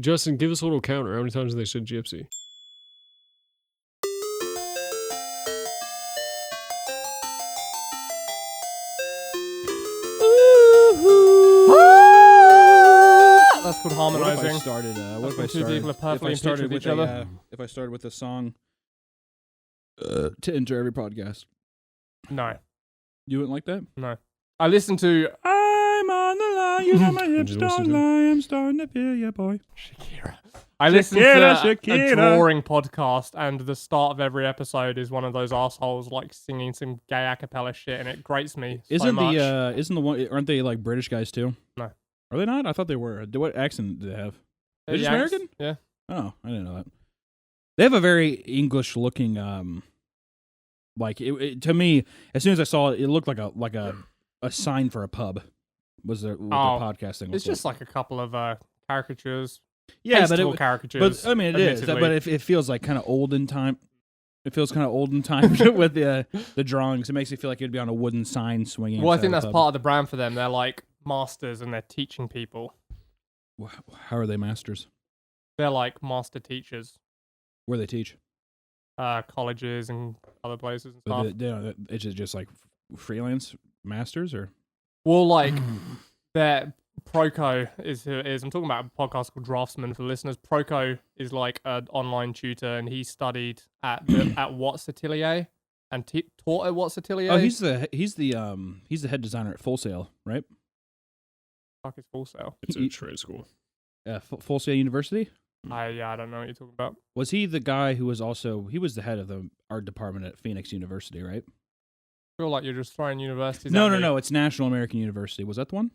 Justin, give us a little counter. How many times have they said gypsy? That's called What if harmonizing. I started? What if I Two people are started? perfectly If I started with with each other. if I started with a song to enter every podcast, No. you wouldn't like that? No. I listened to I'm on the line, you got my hips Did you listen don't to lie, I'm starting to feel ya, boy. Shakira. I listened to Shakira. a drawing podcast, and the start of every episode is one of those assholes like singing some gay a cappella shit, and it grates me so Isn't much. the one? Aren't they like British guys too? No. Are they not? I thought they were. What accent do they have? They're just Yanks? American? Yeah. Oh, I didn't know that. They have a very English-looking, like to me. As soon as I saw it, it looked like a sign for a pub. Was there what the podcast thing? It's just like a couple of caricatures. yeah, Tasteful caricatures. But I mean, it is. admittedly. But it feels like kind of old in time. It feels kind of old in time with the drawings. It makes it feel like it'd be on a wooden sign swinging. Well, I inside think a that's pub. part of the brand for them. They're like masters, and they're teaching people. How are they masters? They're like master teachers. Where they teach? Colleges and other places and But stuff. it's just like freelance masters, or Well, like their Proco is who it is. I'm talking about a podcast called Draftsman for listeners. Proco is like an online tutor, and he studied at at Watts Atelier and taught at Watts Atelier. oh, he's the head designer at Full Sail, right? Fuck, it's Full Sail. It's a trade school. Full Sail University. I don't know what you're talking about. Was he the guy who was the head of the art department at Phoenix University, right? I feel like you're just throwing universities. No, at me. no. It's National American University. Was that the one?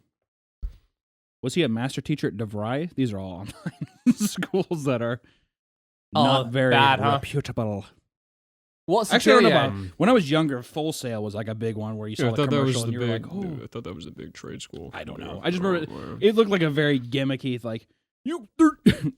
Was he a master teacher at DeVry? These are all online schools that are not very bad, huh? reputable. What's Actually, I don't know Atelier? about. When I was younger, Full Sail was like a big one where you saw Yeah, I the thought that was commercial the and you were big. like, "Oh, I thought that was the big trade school. I don't know." Yeah, I just remember whatever. it looked like a very gimmicky, like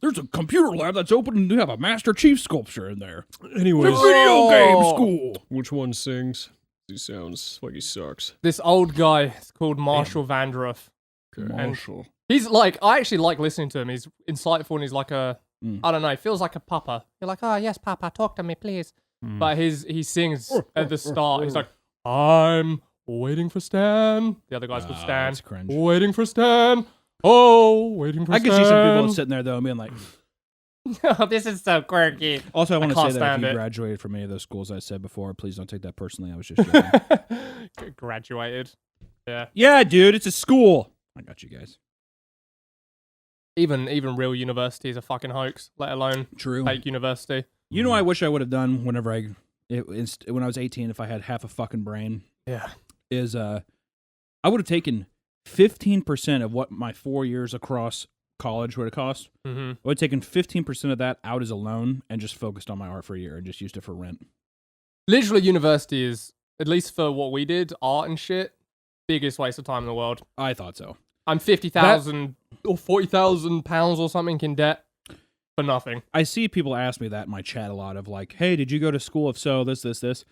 there's a computer lab that's open and you have a Master Chief sculpture in there. Anyways, It's a video game Oh. school. which one sings? He sounds like he sucks. This old guy is called Marshall Vanderuff. Okay. Marshall. He's like, I actually like listening to him. He's insightful and he's like I Mm. don't know, he feels like a papa. You're like, oh yes, papa, talk to me, please. But he sings at the start. He's like, I'm waiting for Stan. The other guy's called Ah, Stan. that's cringe. Waiting for Stan. Oh, waiting for I Stan. could see some people sitting there though and being like. This is so quirky. Also, I want to say can't that if stand you it. graduated from any of those schools I said before, please don't take that personally. I was just joking. Graduated. Yeah. Yeah, dude, it's a school. I got you guys. Even real university is a fucking hoax, let alone True. fake university. You know, I wish I would have done whenever when I was 18, if I had half a fucking brain, Yeah. is I would have taken 15% of what my 4 years across college would have cost. Mm-hmm. I would have taken 15% of that out as a loan and just focused on my art for a year and just used it for rent. Literally, university is, at least for what we did, art and shit, biggest waste of time in the world. I thought so. I'm 50,000 or 40,000 pounds or something in debt for nothing. I see people ask me that in my chat a lot of like, hey, did you go to school? If so, this.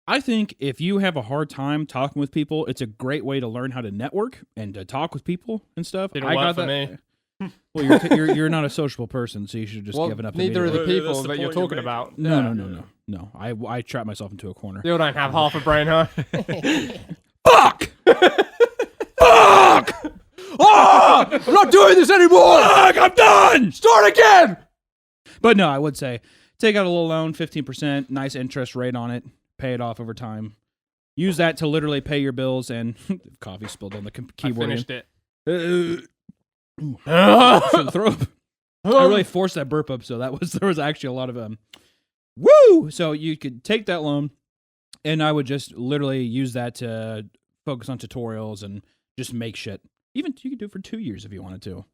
I think if you have a hard time talking with people, it's a great way to learn how to network and to talk with people and stuff. Didn't I work got for that. me. Well, you're not a sociable person, so you should just Well, give it up. neither are the immediately. people That's the that you're point you're talking making. about. No. I trap myself into a corner. Still don't have half a brain, huh? Fuck! Fuck! Ah! I'm not doing this anymore! Fuck! I'm done. Start again! But no, I would say take out a little loan, 15%, nice interest rate on it, pay it off over time. Use that to literally pay your bills and coffee spilled on the I keyboard. finished it. Shouldn't throw up. I really forced that burp up, so there was actually a lot of woo. So you could take that loan, and I would just literally use that to focus on tutorials and just make shit. Even you could do it for 2 years if you wanted to.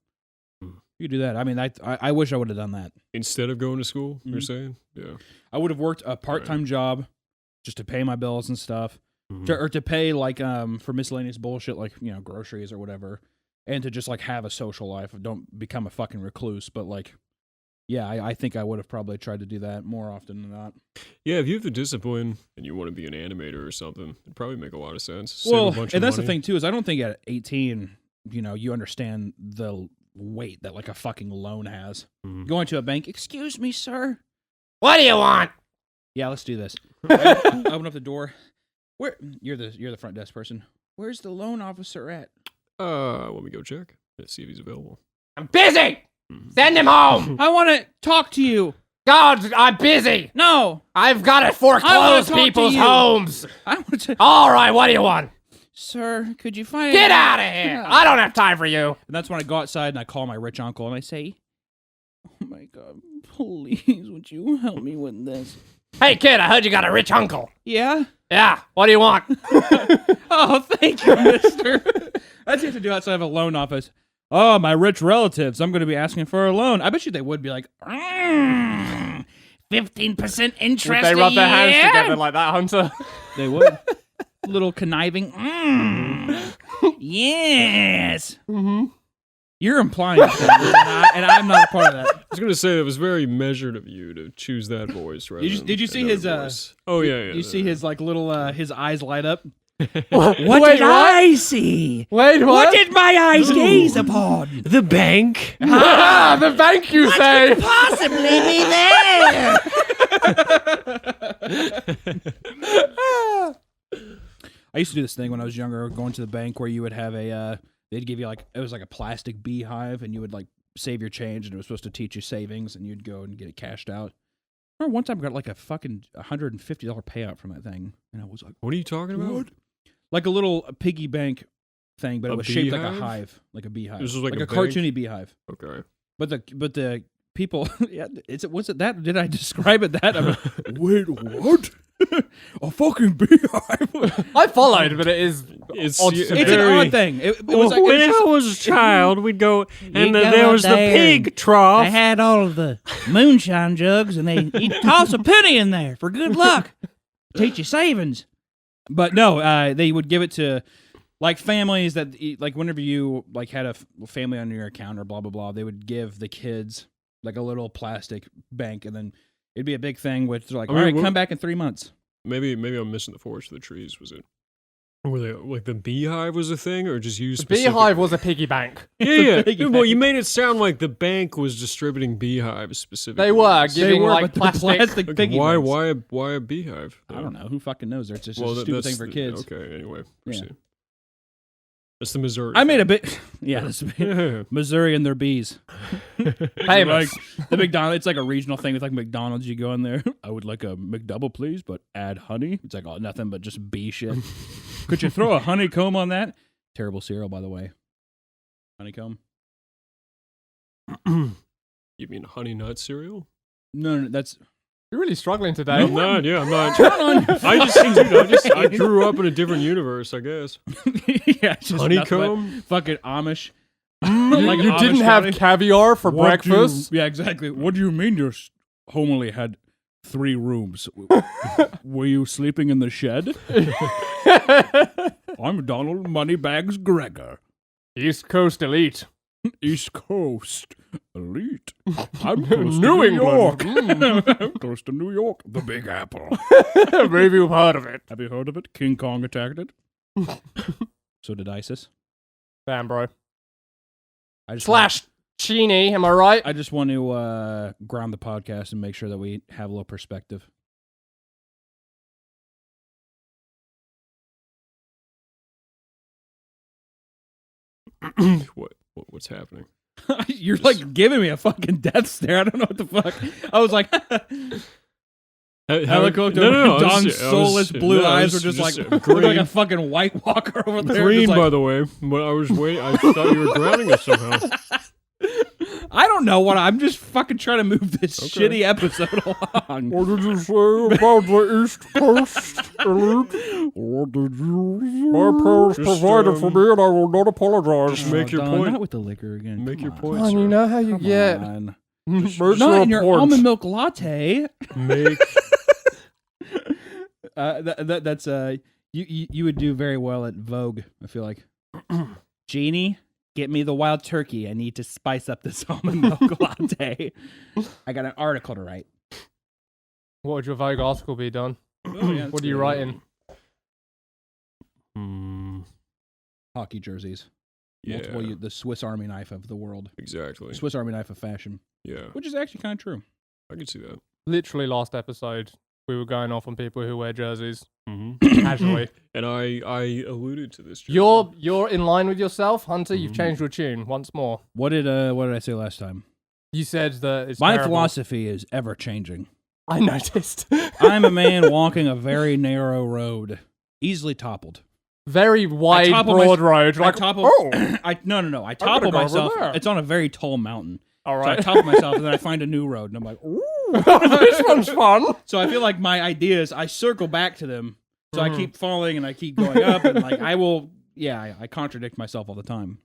You could do that. I mean, I wish I would have done that. Instead of going to school, you're Mhm. saying? Yeah. I would have worked a part-time job just to pay my bills and stuff, Mhm. or to pay like for miscellaneous bullshit like groceries or whatever, and to just like have a social life. Don't become a fucking recluse, but like. Yeah, I think I would have probably tried to do that more often than not. Yeah, if you have the discipline and you want to be an animator or something, it'd probably make a lot of sense. Save Well, a bunch and of that's the money. thing too, is I don't think at 18, you understand the weight that like a fucking loan has. Mhm. Going to a bank, excuse me, sir. What do you want? Yeah, let's do this. Open up the door. Where you're the front desk person. Where's the loan officer at? Let me go check. Let's see if he's available. I'm busy. Send him home. I want to talk to you. God, I'm busy. No, I've got to I wanna foreclose talk to people's you. homes. I want to. All right, what do you want? Sir, could you find? Get out of here. I don't have time for you. And that's when I go outside and I call my rich uncle and I say, "Oh my God, please, would you help me with this?" Hey, kid, I heard you got a rich uncle. Yeah. Yeah, what do you want? Oh, thank you, mister. That's what you have to do outside of a loan office. Oh, my rich relatives. I'm going to be asking for a loan. I bet you they would be like, 15% interest. Would they rub their hands together like that, Hunter? They would. Little conniving. Yes. Mm-hmm. You're implying things, and I'm not a part of that. I was gonna say it was very measured of you to choose that voice, right? Did you see his? Oh yeah. You see his like little his eyes light up. What I see? Wait, what? did my eyes gaze upon? The bank. Ah, the bank, you say? Possibly be there. I used to do this thing when I was younger, going to the bank where you would have a. They'd give you like it was like a plastic beehive, and you would like save your change, and it was supposed to teach you savings, and you'd go and get it cashed out. I remember one time I got like a fucking $150 payout from that thing, and I was like, What are you talking about? "What?" Like a little piggy bank thing, but it A was shaped like a beehive? hive, like a beehive. This was like a bank? cartoony beehive. Okay. But the people, yeah, was it that? Did I describe it that? I'm like, wait, what? A fucking beehive? I followed, but it is. It's Odd It's Very- an odd thing. It was like, when it was I was a child, we'd go, and go there up was the there pig and trough. I had all of the moonshine jugs, and you'd toss a penny in there for good luck. Teach you savings. but no, they would give it to like families that like whenever you like had a family on your account or blah blah blah, they would give the kids like a little plastic bank, and then it'd be a big thing with like, I mean, all right, what- come back in 3 months. Maybe I'm missing the forest for the trees. Was it? Were they like the beehive was a thing, or just used? The beehive was a piggy bank. Yeah, piggy yeah. Well, you bank. made it sound like the bank was distributing beehives specifically. They were They giving were, like but the plastic. plastic Like, piggy why? banks. Why a beehive? I don't know. Who fucking knows? It's just a Well, stupid that's thing for kids. Okay. Anyway, Yeah. proceed. That's the Missouri. I made a thing. bit. Yeah, that's Yeah. Missouri and their bees. Hey, Like the McDonald's, it's like a regional thing with like McDonald's. You go in there, I would like a McDouble, please, but add honey. It's like nothing but just bee shit. Could you throw a honeycomb on that? Terrible cereal, by the way. Honeycomb? You mean honey nut cereal? No, that's You're really struggling today. I'm not. Yeah, I'm not. on. I just, I grew up in a different universe, I guess. Yeah, it's just nothing but Honeycomb. fucking Amish. Like you Amish didn't have family. caviar for What do you- breakfast. yeah, exactly. What do you mean your home only had 3 rooms? Were you sleeping in the shed? I'm Donald Moneybags Gregor. East Coast elite. East Coast elite. I'm close New to New England. York. I'm close to New York. The Big Apple. Maybe you've heard of it. Have you heard of it? King Kong attacked it. So did ISIS. Damn, bro. I just Slash Chini, am I right? I just want to ground the podcast and make sure that we have a little perspective. What's happening? You're like giving me a fucking death stare. I don't know what the fuck. I was like, I looked over. Don's soulless blue eyes were just like looked like a fucking White Walker over there. green, just like, by the way. But I was waiting. I thought you were grounding us somehow. I don't know what I'm just fucking trying to move this Okay. shitty episode along. What did you say about the East Coast elite? What did you? My parents Just, provided for me and I will not apologize. just make your Don, point. Not with the liquor again. Make Come your on. point. Come on, you sir. know how you Come get. on. Make Not your in your point. almond milk latte. Make That's you would do very well at Vogue. I feel like. Jeannie, get me the wild turkey. I need to spice up this almond milk latte. I got an article to write. What would your Vogue article be, Don? yeah, What are you writing? Hmm. Hockey jerseys. Yeah. The Swiss Army knife of the world. Exactly. Swiss Army knife of fashion. Yeah. Which is actually kind of true. I can see that. Literally last episode, we were going off on people who wear jerseys Mm-hmm. casually. And I alluded to this. Jersey. You're in line with yourself, Hunter. You've changed your tune once more. What did I say last time? You said that it's My terrible. philosophy is ever changing. I noticed. I'm a man walking a very narrow road, easily toppled. Very wide, topple broad my- road. I Like, topple. oh, No. I I'm gonna topple go over myself. there. It's on a very tall mountain. all So I right. topple myself, and then I find a new road, and I'm like, ooh. This one's fun. So I feel like my ideas, I circle back to them. So I Mhm. keep falling and I keep going up, and like I contradict myself all the time.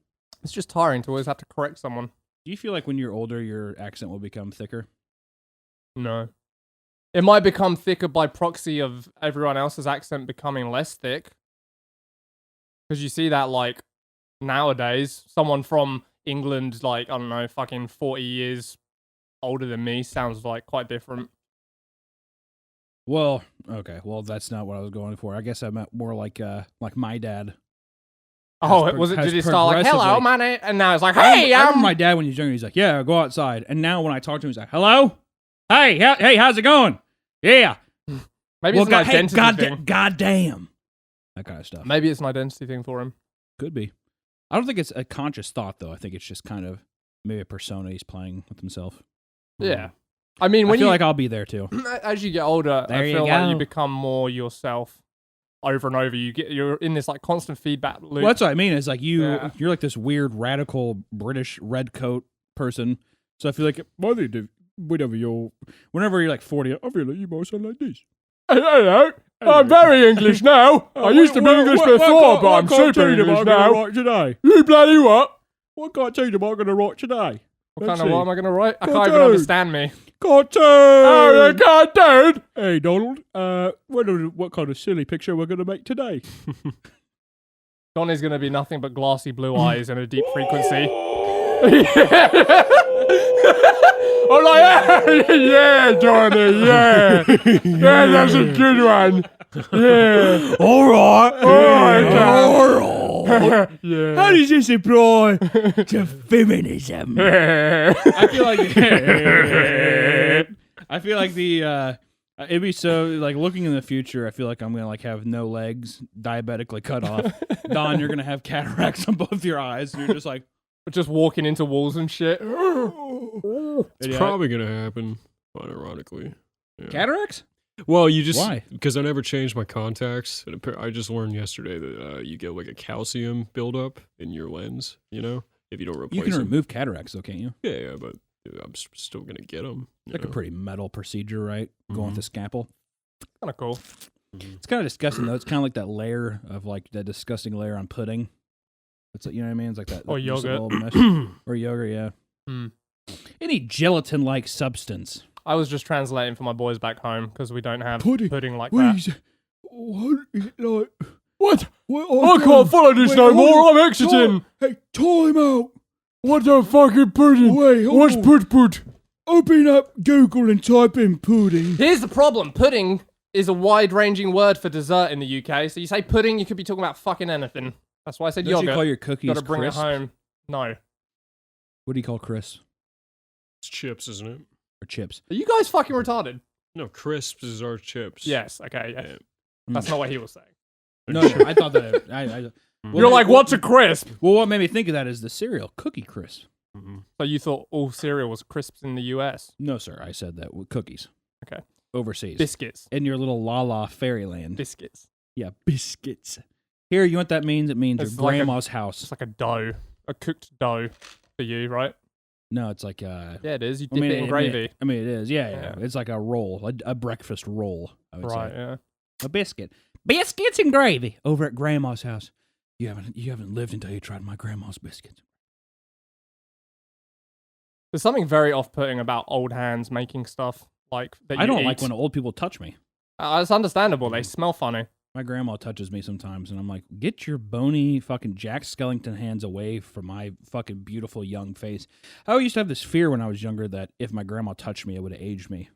It's just tiring to always have to correct someone. Do you feel like when you're older, your accent will become thicker? No. It might become thicker by proxy of everyone else's accent becoming less thick. Because you see that, like, nowadays, someone from England, like, I don't know, fucking 40 years older than me sounds, like, quite different. Well, okay. Well, that's not what I was going for. I guess I meant more like my dad. Oh, Has did he start like, hello, progressively- my name? And now it's like, I hey, remember my dad when he was younger. He's like, "Yeah, go outside." And now when I talk to him, he's like, "Hello, hey, how's it going? Yeah, Maybe it's an identity thing. goddamn, that kind of stuff." Maybe it's an identity thing for him. Could be. I don't think it's a conscious thought though. I think it's just kind of maybe a persona he's playing with himself. Yeah. I mean, I when feel you, like I'll be there too. as you get older, There I you feel like you go. become more yourself over and over. You're in this like constant feedback loop. Well, that's what I mean. Is like Yeah. you're like this weird radical British red coat person. So I feel like whenever you're like 40, I feel like you might sound like this. Hello. I'm very English now. I used to be English before, but I'm super English now. Today? You bloody what? What cartoon am I going to write today? What Let's kind of see. what am I going to write? I can't Cartoon. even understand me. Cartoon! Oh, you cartoon! Hey, Donald, what kind of silly picture we're going to make today? Donnie's going to be nothing but glassy blue eyes and a deep frequency. I'm like, yeah, Johnny, yeah. Yeah, that's a good one. Yeah. All right. Yeah. How does this apply to feminism? I feel like it'd be so like looking in the future. I feel like I'm gonna like have no legs, diabetically cut off. Don, you're gonna have cataracts on both your eyes. And you're just like Just walking into walls and shit. It's Yeah. probably gonna happen. Ironically. Yeah. cataracts. Well, you just Why? because I never changed my contacts. And I just learned yesterday that you get like a calcium buildup in your lens. You know, if you don't replace You can them. remove cataracts, though, can't you? Yeah, but I'm still gonna get them. It's like a pretty metal procedure, right? Going with the scalpel. Kind of cool. It's kind of disgusting though. It's kind of like that layer of like that disgusting layer on pudding. It's like, you know what I mean? It's like that. Or that just a yogurt. little mesh. Or yogurt, yeah. Mm. Any gelatin-like substance. I was just translating for my boys back home because we don't have Pudding. like that. What is it like? What? What? I can't follow this no more. I'm exiting. Hey, time out. What the fucking pudding? Wait, hold on. put? Open up Google and type in pudding. Here's the problem. Pudding is a wide-ranging word for dessert in the UK. So you say pudding, you could be talking about fucking anything. That's why I said Don't you yogurt. call your cookies Gotta bring crisp? it home. No. What do you call crisp It's chips, isn't it? or chips? Are you guys fucking retarded? No, crisps is our chips. Yes. Okay. Yeah. Yeah. That's not what he was saying. No, I thought that. Well, You're like, what's a crisp? Well, what made me think of that is the cereal, Cookie Crisp. Mhm. So you thought all cereal was crisps in the US? No, sir, I said that with cookies. Okay. Overseas. Biscuits. In your little la fairyland. Biscuits. Yeah, biscuits. Here, you know what that means? It means It's your like a- grandma's It's house. like a dough, a cooked dough for you, right? No, it's like Yeah, it is. You dip it in I gravy. mean, it is. Yeah. Yeah. It's like a roll, a breakfast roll. I would Right. say. Yeah. A biscuit, biscuits and gravy over at grandma's house. You haven't lived until you tried my grandma's biscuits. There's something very off-putting about old hands making stuff like that. I don't eat. like when old people touch me. It's understandable. They smell funny. My grandma touches me sometimes, and I'm like, get your bony fucking Jack Skellington hands away from my fucking beautiful young face. I used to have this fear when I was younger that if my grandma touched me, it would have aged me.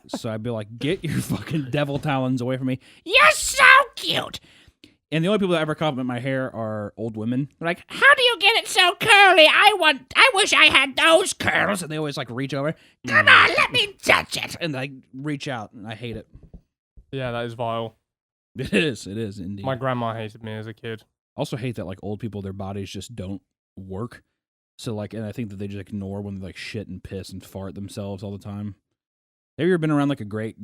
So I'd be like, get your fucking devil talons away from me. You're so cute. And the only people that ever compliment my hair are old women. They're like, How do you get it so curly? I wish I had those curls. girls, and they always like reach over Come on, let me touch it. and like reach out, and I hate it. Yeah, that is vile. It is indeed. My grandma hated me as a kid. I also hate that like old people, their bodies just don't work. So like, and I think that they just ignore when they like shit and piss and fart themselves all the time. Have you ever been around like a great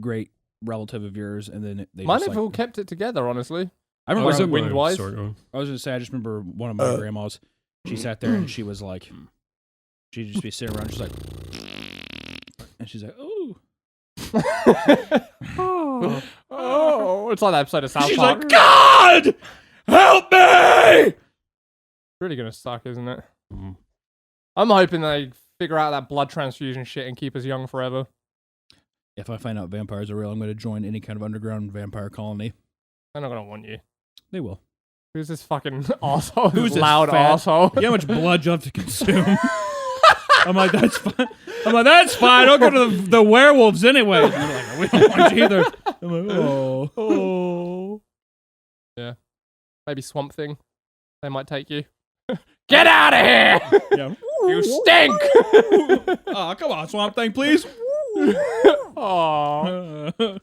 relative of yours, and then they Mine just, have like, all kept it together, honestly. I remember Was it I wind-wise? was gonna say I just remember one of my grandmas. She sat there and she was like, she'd just be sitting around, just like, and she's like, oh. Oh, it's like that episode of South She's Park. like, God, help me! Really gonna suck, isn't it? Mhm. I'm hoping they figure out that blood transfusion shit and keep us young forever. If I find out vampires are real, I'm going to join any kind of underground vampire colony. They're not gonna want you. They will. Who's this fucking asshole? Who's Who's this loud fat- asshole? You know how much blood you have to consume? I'm like, that's fine. I'll go to the werewolves anyway. And they're like, we don't want you either. I'm like, oh. Oh. Yeah. Maybe Swamp Thing. They might take you. Get out of here! Yeah. You stink! Oh, come on, Swamp Thing, please. Aww.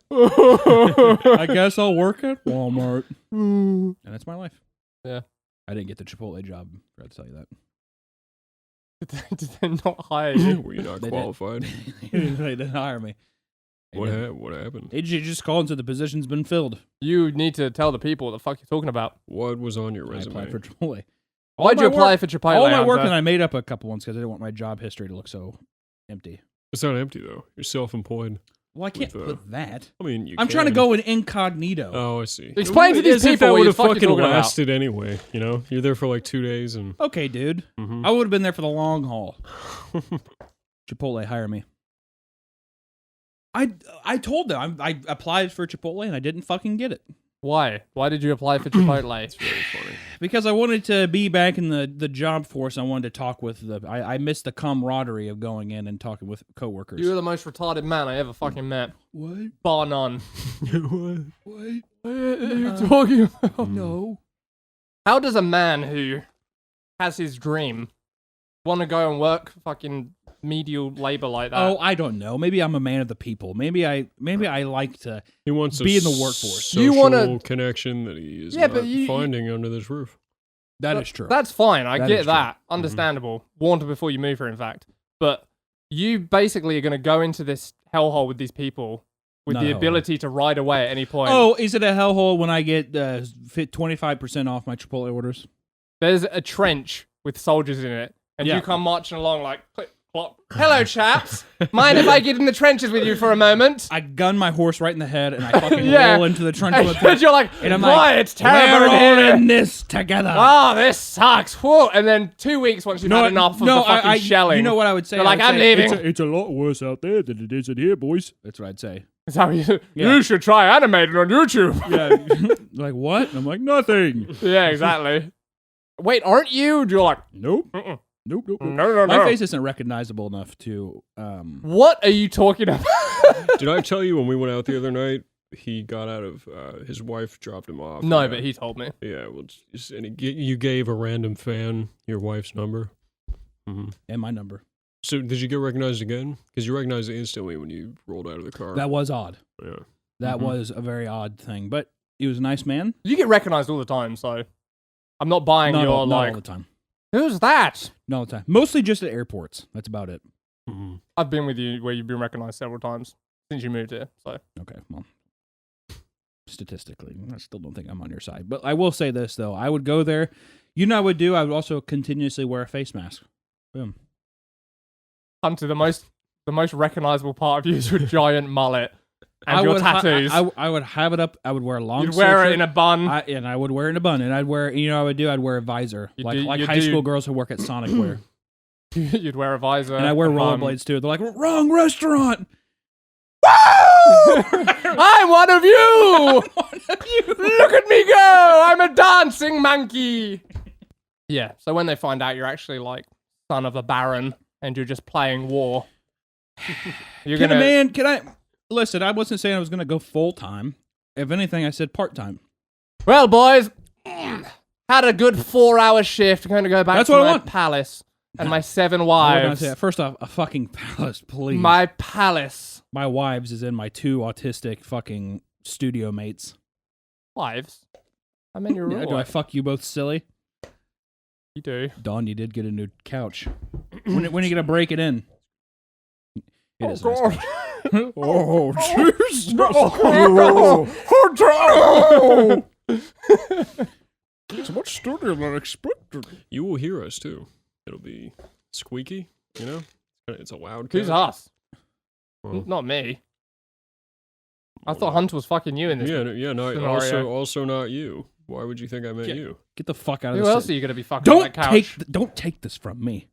I guess I'll work at Walmart. And that's my life. Yeah. I didn't get the Chipotle job. Forgot to tell you that. Did they not hire you? Were you not They did. qualified? They didn't hire me. What happened? They just called and said the position's been filled. You need to tell the people what the fuck you're talking about. What was on your I resume? applied for Chipotle. Why'd you my apply work- for Chipotle? All my work, Hunter? and I made up a couple ones because I didn't want my job history to look so empty. It's not empty though. You're self-employed. Well, I can't With, put that. I mean, I'm trying to can. go in incognito. Oh, I see. Explain to these As if people that what would the have fuck you're fucking talking about. lasted anyway. You know, you're there for like 2 days, and Okay, dude. Mhm. I would have been there for the long haul. Chipotle, hire me. I told them I applied for Chipotle and I didn't fucking get it Why? Why did you apply for Chipotle? it's really funny. because I wanted to be back in the job force. I wanted to talk with I missed the camaraderie of going in and talking with coworkers. You're the most retarded man I ever fucking met. What? Bar none. What? What are you talking about? No. How does a man who has his dream want to go and work fucking medial labor like that? Oh, I don't know. Maybe I'm a man of the people. Maybe I like to. He wants to Be in the workforce. Social You wanna- connection that he is Yeah, not but you- finding under this roof. That is true. That's fine. I That get is true. that. Understandable. Warned before you move here, in fact. But you basically are going to go into this hellhole with these people with Not the a hellhole. ability to ride away at any point. Oh, is it a hellhole when I get 25% off my Chipotle orders? There's a trench with soldiers in it, and Yeah. you come marching along like, click, clop. Hello, chaps. Mind if I get in the trenches with you for a moment? I gun my horse right in the head and I fucking Yeah. roll into the trench with And you're like, And I'm boy, like, it's terrible we're in all here. in this together. Oh, this sucks. Whoa. And then 2 weeks once you've had enough of the fucking shelling. You know what I would say? You're I like, would I'm say, leaving. It's a lot worse out there than it is in here, boys. That's what I'd say. Is that what you Yeah. should try animated on YouTube. Yeah. Like, what? And I'm like, nothing. Yeah, exactly. Wait, aren't you? And you're like, Nope. Mm-mm. Nope. Nope. no. My face isn't recognizable enough to. What are you talking about? Did I tell you when we went out the other night? He got out of his wife dropped him off. No, but he told me. Yeah, well, and you gave a random fan your wife's number. Mm-hmm. And my number. So did you get recognized again? Because you recognized it instantly when you rolled out of the car. That was odd. Yeah. That was a very odd thing. But he was a nice man. You get recognized all the time, so I'm not buying Not your all like. the time. Who's that? Not all the time. Mostly just at airports. That's about it. Mm-hmm. I've been with you where you've been recognized several times since you moved here. So Okay, well, statistically, I still don't think I'm on your side. But I will say this, though. I would go there. You know what I would do? I would also continuously wear a face mask. Boom. Hunter, the most recognizable part of you is your giant mullet and your tattoos. I would have it up. I would wear a long You'd wear sleeve it in a bun. and I would wear it in a bun. And I'd wear, you know what I would do? I'd wear a visor. You Like do- you high do- school girls who work at Sonic wear. You'd wear a visor. And I wear a bun. rollerblades, too. They're like, wrong restaurant! I'm one of you! Look at me go! I'm a dancing monkey! Yeah, so when they find out you're actually like son of a baron and you're just playing war, you're Can gonna... I... Listen, I wasn't saying I was going to go full-time. If anything, I said part-time. Well, boys, Had a good 4-hour shift. Going to go back That's to what I my want. palace and my 7 I would not wives. say that. First off, a fucking palace, please. My palace. My wives is in my 2 autistic fucking studio mates. Wives? I mean, you're Yeah, real do I wife. fuck you both silly? You do. Dawn, you did get a new couch. When are you gonna break it in? It is a nice God. couch. Oh, Jesus! It's much sturdier than I expected. You will hear us too. It'll be squeaky, you know? It's a loud Who's couch. us? Well, Not me. I well, thought not- Hunter was fucking you in this. no, scenario. also not you. Why would you think I meant Yeah. you? Get the fuck out of Who this. else are you going to be fucking on that couch? Don't take this from me.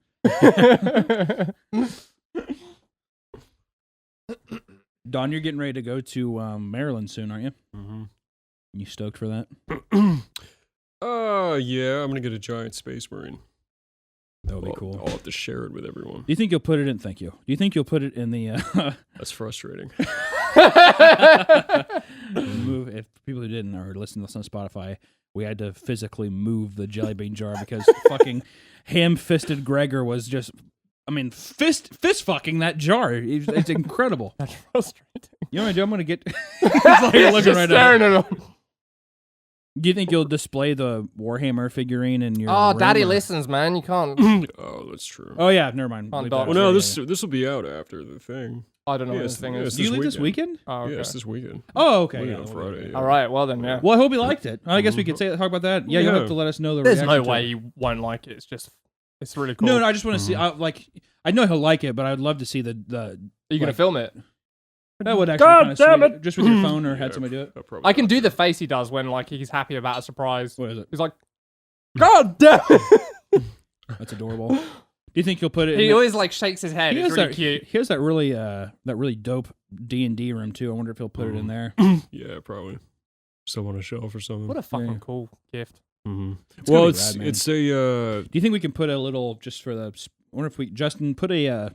Don, you're getting ready to go to Maryland soon, aren't you? Mm-hmm. You stoked for that? Yeah, I'm gonna get a giant space marine. That would be cool. I'll have to share it with everyone. Do you think you'll put it in? Thank you. Do you think you'll put it in the That's frustrating. move? If people who didn't or listen to this on Spotify, we had to physically move the jelly bean jar because fucking ham-fisted Gregor was just, I mean, fist fucking that jar. It's incredible. That's frustrating. You know what I do? I'm gonna get. It's like you're looking Just right staring at. at him. Do you think you'll display the Warhammer figurine in your? Oh, room, Daddy or- listens, man. You can't. Oh, that's true. Oh yeah, never mind. On Leave dog. that. Well, no, Yeah, this will be out after the thing. I don't know what Yes, this thing yes, is. Do you this leave this weekend? Oh, okay. Yeah, it's this weekend. Oh, okay. Weekend Yeah, on well, Friday. Yeah. All right. Well then, yeah. Well, I hope you liked it. I guess we could say talk about that. Yeah, you'll have Yeah. to let us know the. There's reaction no to way it. you won't like it. It's really cool. No, I just want to see. I know he'll like it, but I'd love to see the. Are you gonna like- film it? That would actually God kind of damn sweet. it. Just with your phone or had somebody do it. I'll probably I can have do to. the face he does when like he's happy about a surprise. What is it? He's like, God damn it! That's adorable. Do you think he'll put it? He in always like shakes his head. he It's has really that, cute. He has that really dope D&D room too. I wonder if he'll put it in there. Yeah, probably. Still on a shelf or something. What a fucking Yeah. cool gift. Mm-hmm. gonna Well, be it's rad, man. it's a Do you think we can put a little just for the? I wonder if we Justin put a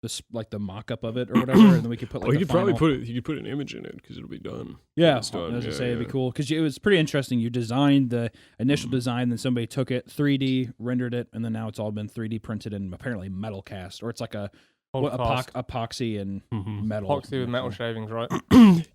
this like the mock-up of it or whatever, and then we could put like well, the you could probably final- put it. You could put an image in it because it'll be done. Yeah, it's done. I was gonna Yeah, say it'd be yeah. cool because it was pretty interesting. You designed the initial design, then somebody took it, 3D rendered it, and then now it's all been 3D printed and apparently metal cast, or it's like a what, Podcast. epoxy and Mhm. metal. Epoxy with metal shavings, right?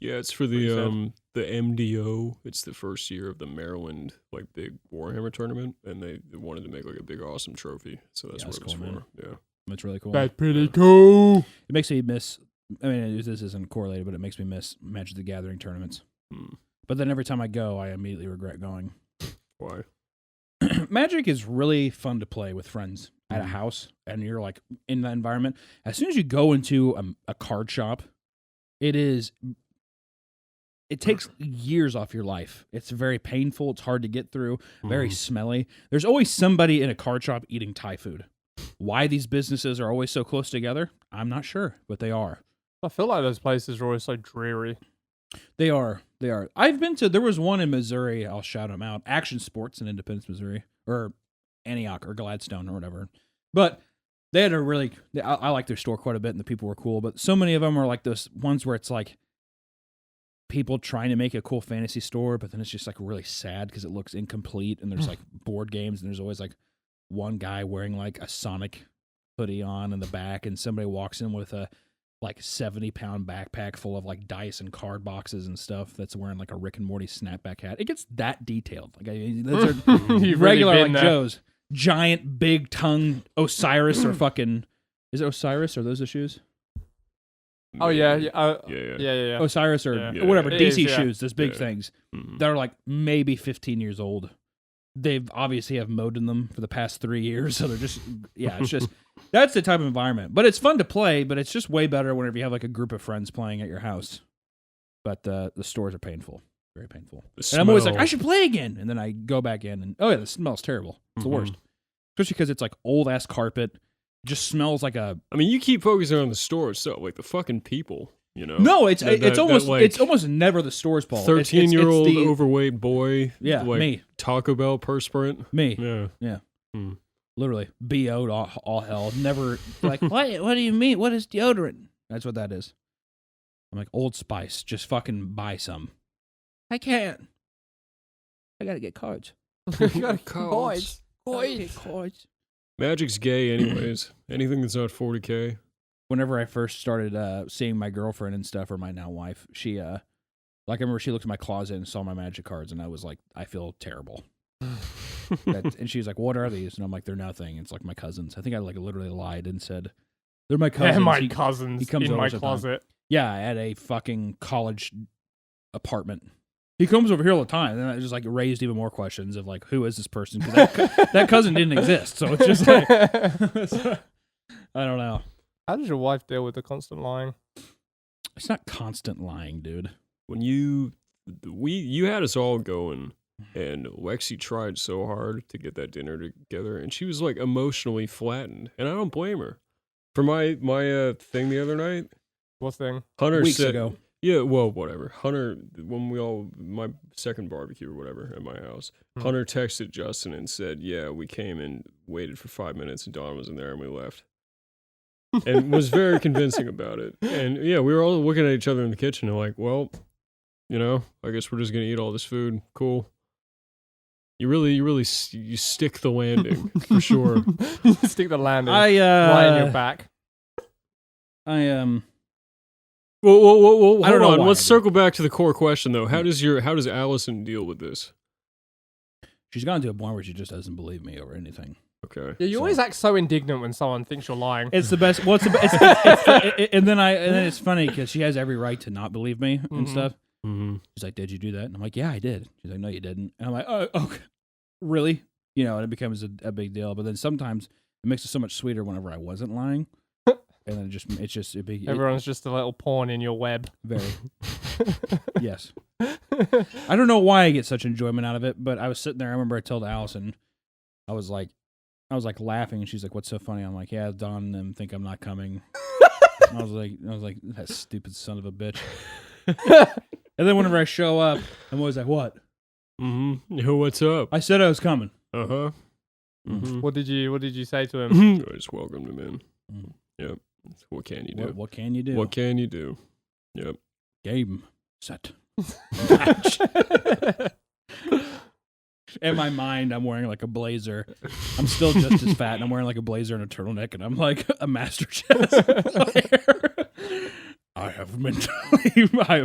Yeah, it's for Pretty the sad. the MDO. It's the first year of the Maryland like big Warhammer tournament, and they wanted to make like a big awesome trophy. So that's Yeah, what that's it was cool, man. for. Yeah. That's really cool. That's pretty cool. It makes me miss. I mean, this isn't correlated, but it makes me miss Magic the Gathering tournaments. Hmm. But then every time I go, I immediately regret going. Why? Magic is really fun to play with friends at a Mhm. house, and you're like in that environment. As soon as you go into a card shop, it takes years off your life. It's very painful. It's hard to get through. Very Mhm. smelly. There's always somebody in a card shop eating Thai food. Why these businesses are always so close together, I'm not sure, but they are. I feel like those places are always so dreary. They are. They are. I've been to. There was one in Missouri. I'll shout them out. Action Sports in Independence, Missouri, or Antioch or Gladstone or whatever. But they had a really. I like their store quite a bit, and the people were cool. But so many of them are like those ones where it's like people trying to make a cool fantasy store, but then it's just like really sad because it looks incomplete, and there's like board games, and there's always like one guy wearing like a Sonic hoodie on in the back, and somebody walks in with a like 70-pound backpack full of like dice and card boxes and stuff that's wearing like a Rick and Morty snapback hat. It gets that detailed. Like those are You've regular really like been there. Joe's. Giant big tongue Osiris or fucking is it Osiris or those the shoes? Oh yeah, Maybe. yeah, Yeah. yeah. Osiris or Yeah. whatever, Yeah. DC It is, yeah. shoes, those big Yeah. things Mhm. that are like maybe 15 years old. They've obviously have mowed in them for the past 3 years, so they're just it's just that's the type of environment. But it's fun to play, but it's just way better whenever you have like a group of friends playing at your house. But the stores are painful, very painful. The And I'm always like, smell. I should play again, and then I go back in, and oh yeah, the smell's terrible. It's Mhm. the worst, especially because it's like old ass carpet. It just smells like a I mean, you keep focusing on the store itself, like the fucking people. You know. no. It's That- it's that, almost like, it's almost never the store's fault. It's- it's 13-year-old the- overweight boy. Yeah, like me. Taco Bell perspirant. me. Yeah. Literally BO'd all hell. Never like what do you mean? What is deodorant? That's what that is. I'm like Old Spice. Just fucking buy some. I can't. I gotta get cards. You got Cards. Gotta get cards. Magic's gay, anyways. Anything that's not 40K. Whenever I first started seeing my girlfriend and stuff, or my now wife, she like I remember she looked in my closet and saw my Magic cards, and I was like, I feel terrible. And she was like, "What are these?" And I'm like, "They're nothing. It's like my cousins." I think I like literally lied and said, "They're my cousins." They're my He- cousins he comes in over my sometimes. closet. Yeah, at a fucking college apartment. He comes over here all the time, and I just like raised even more questions of like, who is this person? 'Cause that cousin didn't exist, so it's just like, I don't know. How does your wife deal with the constant lying? It's not constant lying, dude. When you had us all going, and Lexi tried so hard to get that dinner together, and she was like emotionally flattened, and I don't blame her. For my thing the other night, What thing? Hunter Weeks said, ago. yeah, well, whatever. Hunter, when my second barbecue or whatever at my house, Hunter texted Justin and said, yeah, we came and waited for 5 minutes, and Dawn was in there, and we left. And was very convincing about it. And yeah, we were all looking at each other in the kitchen and like, well, I guess we're just gonna eat all this food. Cool. You stick the landing for sure. You stick the landing I right in your back. I Well, I don't hold know on. why, Let's but- circle back to the core question though. How does Allison deal with this? she's gotten to a point where she just doesn't believe me over anything. Okay. Yeah, you always act so indignant when someone thinks you're lying. It's the best. Well, and then it's funny because she has every right to not believe me and Mhm. stuff. Mm-hmm. She's like, "Did you do that?" And I'm like, "Yeah, I did." She's like, "No, you didn't." And I'm like, "Oh, okay, really?" And it becomes a big deal. But then sometimes it makes it so much sweeter whenever I wasn't lying, and then it's just a big. Everyone's just a little pawn in your web. Very yes. I don't know why I get such enjoyment out of it, but I was sitting there. I remember I told Allison, I was like laughing, and she's like, "What's so funny?" I'm like, "Yeah, Don and them think I'm not coming." And I was like, "That stupid son of a bitch." And then whenever I show up, I'm always like, "What?" Mm-hmm. Yo, what's up? I said I was coming. Uh-huh. Mm-hmm. What did you say to him? I just welcomed him in. Mhm. Yep. What can you do? What can you do? What can you do? Yep. Game set. Match. In my mind, I'm wearing like a blazer. I'm still just as fat, and I'm wearing like a blazer and a turtleneck, and I'm like a master chess player. I have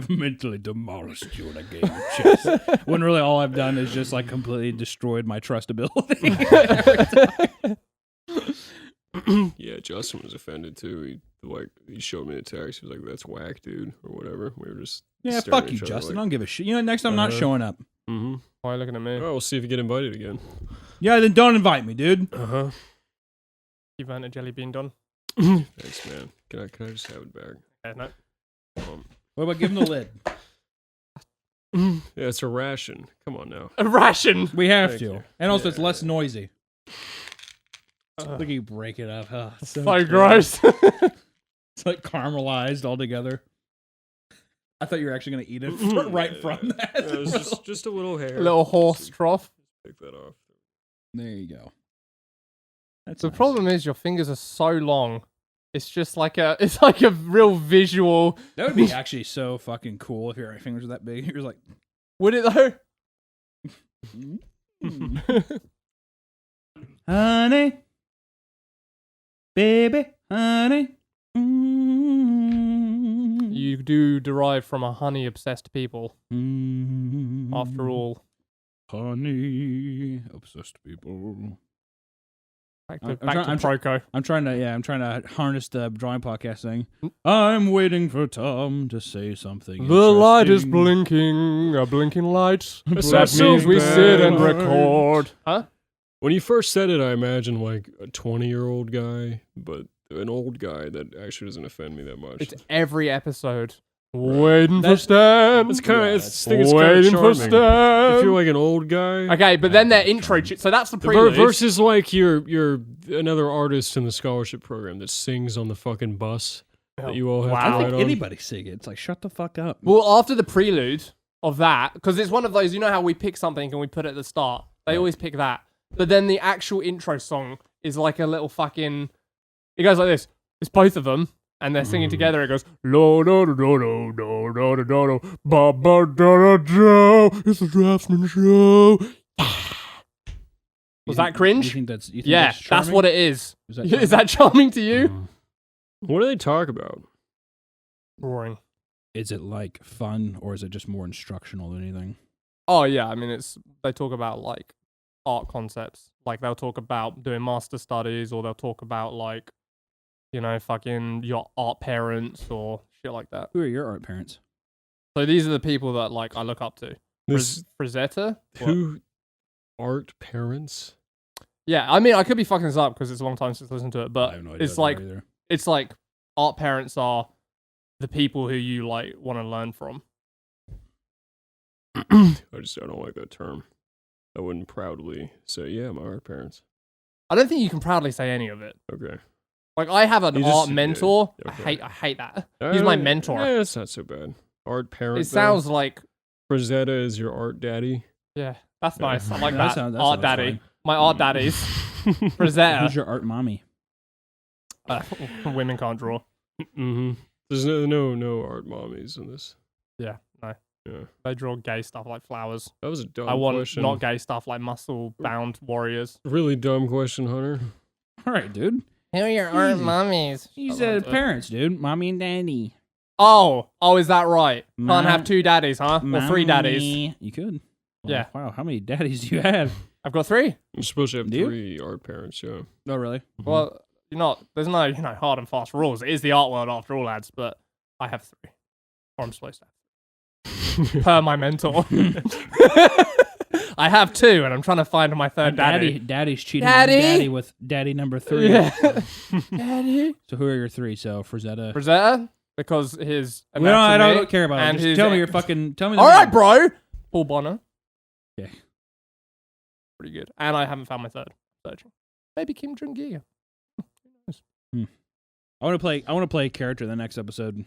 mentally demolished you in a game of chess. When really all I've done is just like completely destroyed my trustability. Yeah, Justin was offended too. He showed me a text. He was like, "That's whack, dude," or whatever. We were just Yeah, staring fuck at you, each other Justin. I like, don't give a shit. Next time I'm not Uh-huh. showing up. mm-hmm. Why are you looking at me? Oh, we'll see if you get invited again. Yeah, then don't invite me, dude. Uh-huh. You've earned a jelly bean done. Thanks, man. Can I just have it back? Okay, no. What about giving the lid? Yeah, it's a ration. Come on now. A ration. We have Thank to. you. And also, it's Yeah. less noisy. Ugh. Look at you break it up. Oh, it's So good. gross. It's like caramelized all together. I thought you were actually going to eat it right from that. Yeah, it was just a little hair. Little horse trough. Pick that off. There you go. That's The nice. problem is your fingers are so long. It's just like it's like a real visual. That would be actually so fucking cool if your fingers were that big. You're like, Would it though? mm. Honey, baby, honey. Mm. You do derive from a honey obsessed people, Mm. after all. Honey, obsessed people. Back I'm to, back to I'm Proco. I'm trying to harness the drawing podcast thing. I'm waiting for Tom to say something. The light is interesting. blinking, a blinking light. That's That not so means we sit and bad. record. Huh? When you first said it, I imagined like a 20-year-old guy, but an old guy that actually doesn't offend me that much. It's every episode. Waiting for That's- Stan. It's kind of. Yeah, I that's- think it's kind of Waiting for charming. Stan. If you're like an old guy, Okay, but then their intro. So that's the prelude. versus like you're another artist in the scholarship program that sings on the fucking bus that you all have Wow. to I ride think on. anybody sing it. It's like shut the fuck up. Well, after the prelude of that, because it's one of those, you know how we pick something and we put it at the start? They always pick that. But then the actual intro song is like a little fucking. It goes like this. It's both of them. and they're singing together. It goes lo do do do do do do do do ba ba da da da. It's a draftsman show. Was that cringe? You think that's Yeah, that's what it is. Is that charming to you? What do they talk about? Boring. Is it like fun or is it just more instructional than anything? Oh yeah, I mean they talk about like art concepts. Like they'll talk about doing master studies, or they'll talk about like, you know, fucking your art parents or shit like that. Who are your art parents? So these are the people that like I look up to. This Frazetta? who art parents? Yeah, I mean I could be fucking this up because it's a long time since I listened to it, I but have no idea it's what like they are either. it's like art parents are the people who you like want to learn from. I don't like that term. I wouldn't proudly say, yeah, my art parents. I don't think you can proudly say any of it. Okay. Like I have an You just- art mentor. yeah, okay. I hate that. He's my mentor. Yeah, it's not so bad. Art parent. It sounds like Frazetta is your art daddy. yeah, that's Yeah. nice. I like That that. sounds Art daddy. fine. My art daddies. Frazetta. Who's your art mommy? Women can't draw. Mm-hmm. There's no art mommies in this. Yeah, no. Yeah. They draw gay stuff like flowers. That was a dumb I want question. not gay stuff like muscle-bound warriors. Really dumb question, Hunter. All right, dude. Who are your art mummies? You said parents, dude. Mommy and daddy. Oh, is that right? Can't Mom- have two daddies, huh? Or three daddies. Mommy. You could. Well, Yeah. Wow, how many daddies do you have? I've got three. You're supposed to have Do you? 3 art parents, yeah. Oh, really? Well, there's no, hard and fast rules. It is the art world after all, lads, but I have 3. Or I'm supposed to have. Per my mentor. I have 2, and I'm trying to find my third daddy. Daddy's cheating Daddy? on daddy with daddy number 3. Yeah. Daddy. So who are your 3? So Frazetta. Rosetta, because his Well, I anatomy don't care about and it. Just his- tell me your fucking. Tell me. All right, bro. Paul Bonner. Okay. Pretty good. And I haven't found my third. Searching. Maybe Kim Jong-il. I want to play a character in the next episode.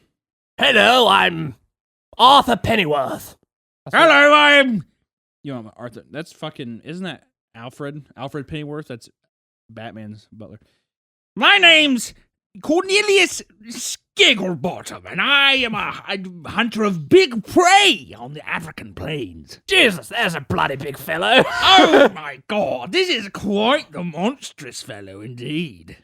Hello, I'm Arthur Pennyworth. Hello, I'm. You know, Arthur. That's fucking. Isn't that Alfred? Alfred Pennyworth. That's Batman's butler. My name's Cornelius Skigglebottom, and I am a hunter of big prey on the African plains. Jesus, there's a bloody big fellow. Oh my god, this is quite the monstrous fellow indeed.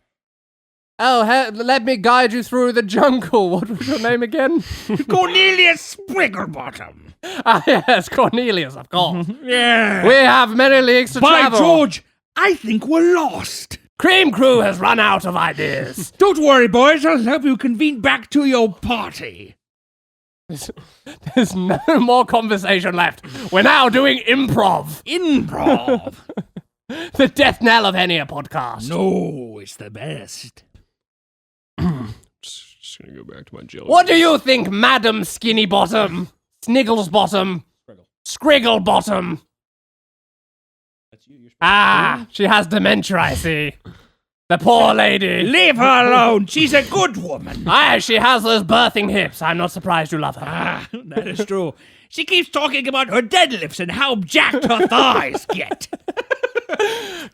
Oh, let me guide you through the jungle. What was your name again? Cornelius Sprigglebottom. Ah, yes, Cornelius, of course. Yeah. We have many leagues to By travel. George, I think we're lost. Cream Crew has run out of ideas. Don't worry, boys. I'll help you convene back to your party. There's no more conversation left. We're now doing improv. Improv. The death knell of any podcast. No, it's the best. Just gonna go back to my jelly. What do you think, Madam Skinny Bottom? Sniggles Bottom? Scriggle Bottom? Ah, she has dementia, I see. The poor lady. Leave her alone. She's a good woman. Aye, she has those birthing hips. I'm not surprised you love her. Ah, that is true. She keeps talking about her deadlifts and how jacked her thighs get.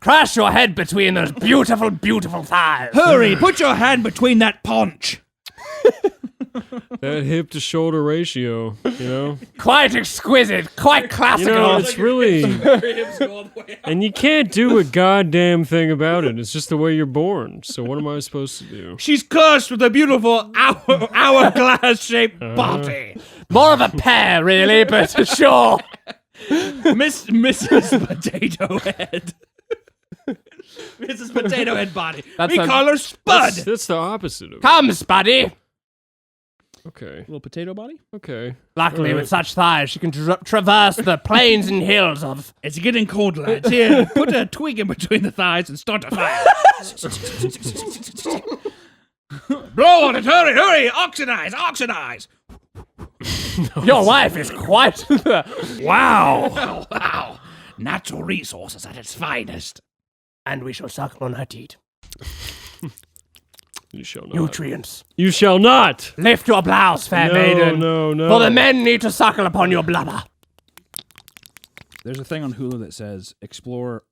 Crash your head between those beautiful, beautiful thighs. Hurry, put your hand between that paunch. That hip to shoulder ratio, you know? Quite exquisite, quite You classical. know, it's really. And you can't do a goddamn thing about it. It's just the way you're born. So what am I supposed to do? She's cursed with a beautiful hourglass-shaped body. More of a pear, really, but sure. Mrs. Potato Head. Mrs. Potato Head body. We call her Spud. That's the opposite of it. Come, Spuddy. Okay. Little potato body? Okay. Luckily, with such thighs, she can traverse the plains and hills of... It's getting cold, lads. Here, put a twig in between the thighs and start a fire. Blow on it, hurry, oxidize. Your wife is quite the... Wow. Natural resources at its finest. And we shall suckle on her teat. You shall not. Nutrients. You shall not. Lift your blouse, fair No, maiden. no. For the men need to suckle upon your blubber. There's a thing on Hulu that says explore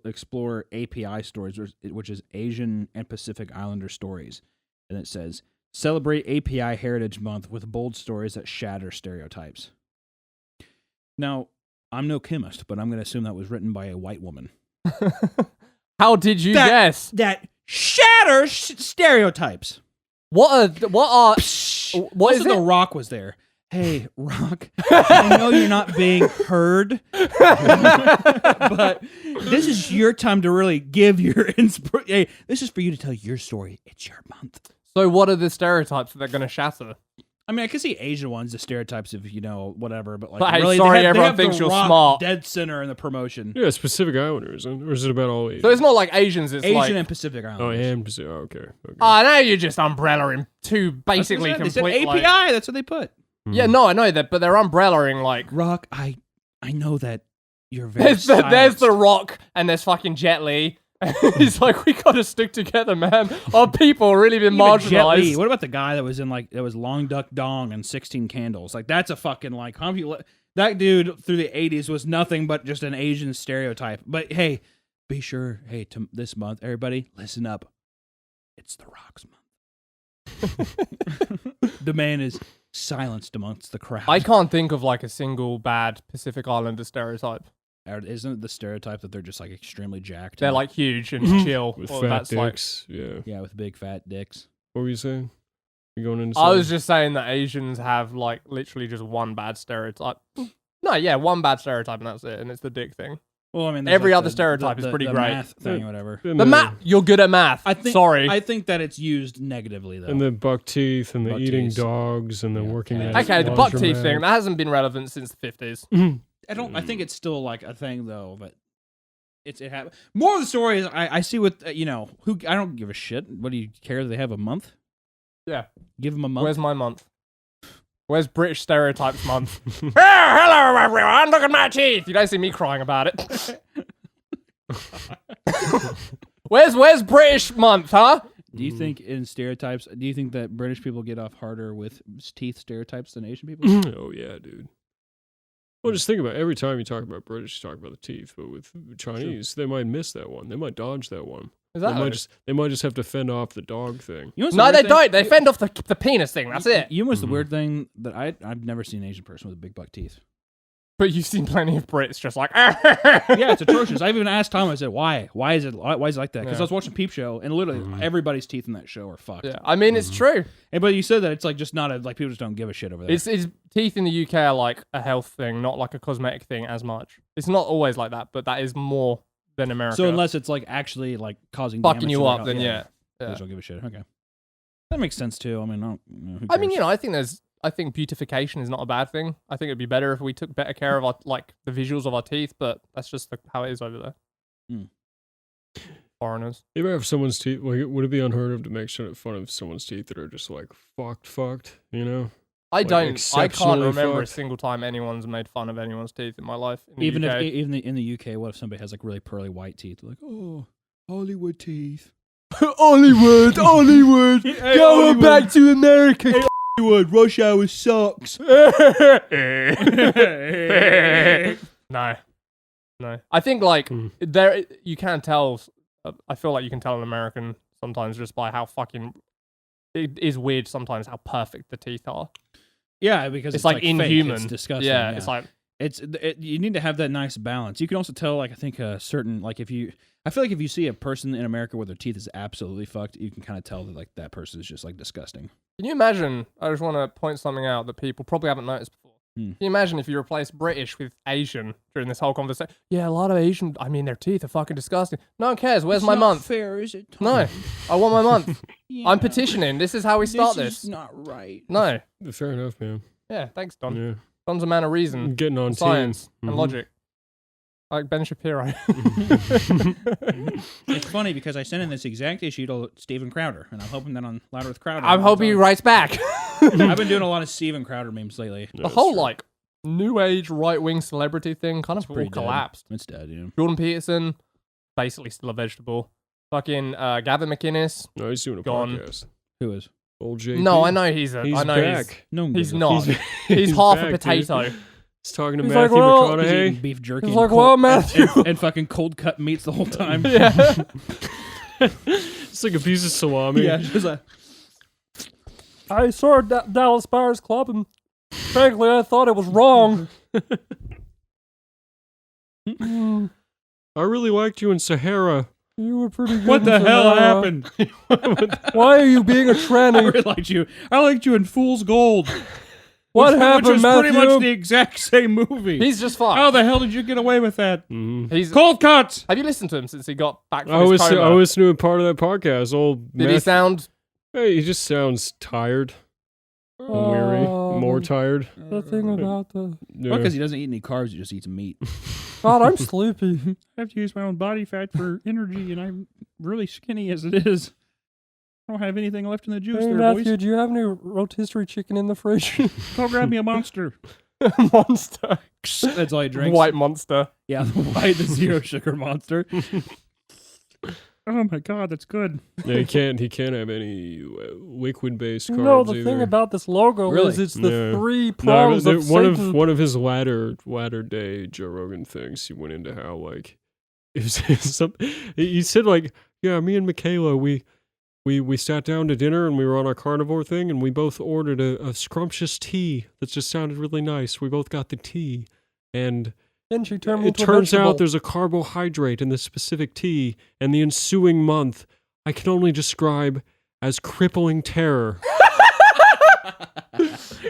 explore API stories, which is Asian and Pacific Islander stories. And it says, celebrate API Heritage Month with bold stories that shatter stereotypes. Now, I'm no chemist, but I'm going to assume that was written by a white woman. How did you guess? That shatters stereotypes. What are what is The it? Rock was there. Hey, Rock, I know you're not being heard, but this is your time to really give your inspiration. Hey, this is for you to tell your story. It's your month. So what are the stereotypes that they're going to shatter? I mean, I can see Asian ones, the stereotypes of, whatever, but like, But hey, really, sorry, they everyone have thinks the you're Rock smart. dead center in the promotion. Yeah, it's Pacific Islanders, or is it about all Asian? So it's not like Asians, it's Asian like... and Pacific Oh, Islanders. and Pacific. Oh, okay. Oh, now you're just umbrellaing two That's what basically they said. They said complete... API, like- that's what they put. Yeah, no, I know that, but they're umbrellaing like... Rock, I know that you're very There's the Rock, and there's fucking Jet Li. He's like, we gotta stick together, man. Our people have really been Jet Li. marginalized. What about the guy that was in that was Long Duck Dong and 16 Candles? Like, that's a fucking that dude through the 80s was nothing but just an Asian stereotype. But hey, be sure, to this month, everybody, listen up. It's the Rock's month. The man is silenced amongst the crowd. I can't think of like a single bad Pacific Islander stereotype. Isn't it the stereotype that they're just like extremely jacked? They're like huge and chill. With Well, fat that's like... dicks. Yeah. yeah, with big fat dicks. What were you saying? You going into? I was something? just saying that Asians have like literally just one bad stereotype. No, yeah, one bad stereotype and that's it, and it's the dick thing. Well, I mean, there's Every like other stereotype is pretty the great. math thing, whatever. And The math, you're good at math. Sorry. I think that it's used negatively though. And the buck teeth, and the Buck eating teeth. dogs, and the Yeah. working. Yeah. at Okay, the buck teeth laundromat. thing, that hasn't been relevant since the 50s. I think it's still like a thing though, but it happened. More of the story is I see with who I don't give a shit. What do you care? They have a month. Yeah. Give them a month. Where's my month? Where's British Stereotypes Month? Oh, hello, everyone. Look at my teeth. You don't see me crying about it. Where's British Month, huh? Do you think in stereotypes? Do you think that British people get off harder with teeth stereotypes than Asian people? Oh yeah, dude. Well, just think about it. Every time you talk about British, you talk about the teeth, but with Chinese, they might miss that one. They might dodge that one. Is that They might just have to fend off the dog thing. You know what's the No, weird they thing? don't. They fend off the penis thing. That's it. You know what's the weird thing that I've never seen an Asian person with big buck teeth. But you've seen plenty of Brits just like... Yeah, it's atrocious. I've even asked Tom. I said, "Why? Why is it like that?" Because Yeah. I was watching Peep Show, and literally everybody's teeth in that show are fucked. Yeah, I mean, it's true. Hey, but you said that it's like just not like people just don't give a shit over there. It's teeth in the UK are like a health thing, not like a cosmetic thing as much. It's not always like that, but that is more than America. So unless it's like actually like causing fucking damage you to their up, health, then they yeah. just don't give a shit. Okay, that makes sense too. I mean, who I mean, cares? I think beautification is not a bad thing. I think it'd be better if we took better care of our the visuals of our teeth, but that's just how it is over there. Foreigners. You ever have someone's teeth? Like, would it be unheard of to make fun of someone's teeth that are just like fucked? You know? I can't exceptionally remember a fucked. single time anyone's made fun of anyone's teeth in my life. In the Even UK. in the UK, what if somebody has like really pearly white teeth? Like, oh, Hollywood teeth. Hollywood, going back to America. Hollywood, rush hour sucks. No. I think there you can tell. I feel like you can tell an American sometimes just by how fucking it is weird sometimes how perfect the teeth are. Yeah, because It's like fake. inhuman. It's disgusting. Yeah, it's like you need to have that nice balance. You can also tell, like, I think a certain, like, I feel like if you see a person in America where their teeth is absolutely fucked, you can kind of tell that like that person is just like disgusting. Can you imagine? I just want to point something out that people probably haven't noticed before. Can you imagine if you replace British with Asian during this whole conversation? Yeah, a lot of Asian. I mean, their teeth are fucking disgusting. No one cares. Where's my month? Fair, is it? No, I want my month. Yeah. I'm petitioning. This is how we start This this. is not right. No. Fair enough, man. Yeah, thanks, Don. Yeah. Don's a man of reason, Getting on science, team. and logic. Like Ben Shapiro. It's funny because I sent in this exact issue to Steven Crowder, and I'm hoping that on Louder with Crowder. I'm hoping he writes back. I've been doing a lot of Steven Crowder memes lately. The whole like new age right wing celebrity thing kind of all Pretty dead. collapsed. It's dead, yeah. Jordan Peterson, basically still a vegetable. Fucking Gavin McInnes. No, he's doing a Gone. podcast. Who is? Old JP. No, I know he's a. He's I know back. No one he's gives a not. fuck. He's half back, a potato. dude. He's talking to He's Matthew like, well- He's eating McConaughey. beef jerky. He's and like, cold- well, Matthew. and fucking cold cut meats the whole time. Yeah. It's like a piece of salami. Yeah, just like, I saw Dallas Buyers Club, and frankly, I thought it was wrong. I really liked you in Sahara. You were pretty good. what the in hell Sahara. happened? Why are you being a I tranny? really liked you. I liked you in Fool's Gold. What which happened, was Matthew? pretty much the exact same movie. He's just fine. How the hell did you get away with that? Mhm. He's. Cold cuts. Have you listened to him since he got back from I his was coma? I was doing part of that podcast. Did he sound Hey, he just sounds tired, weary, more tired. The thing about the Yeah. Well, because he doesn't eat any carbs, he just eats meat. God, I'm sleepy. I have to use my own body fat for energy, and I'm really skinny as it is. I don't have anything left in the juice Hey there, Matthew, boys. do you have any rotisserie chicken in the fridge? Go grab me a monster. Monster, That's all he drinks. white monster. Yeah, the zero sugar monster. Oh my god, that's good. Yeah, he can't have any liquid-based carbs No, the either. thing about this logo Really? is it's the Yeah. three No, prongs of one Satan. of one of his latter day Joe Rogan things, he went into how like it was some, he said like, yeah, me and Michaela we sat down to dinner and we were on our carnivore thing and we both ordered a scrumptious tea that just sounded really nice. We both got the tea, and Then she turned me it into a turns vegetable. out there's a carbohydrate in this specific tea, and the ensuing month I can only describe as crippling terror.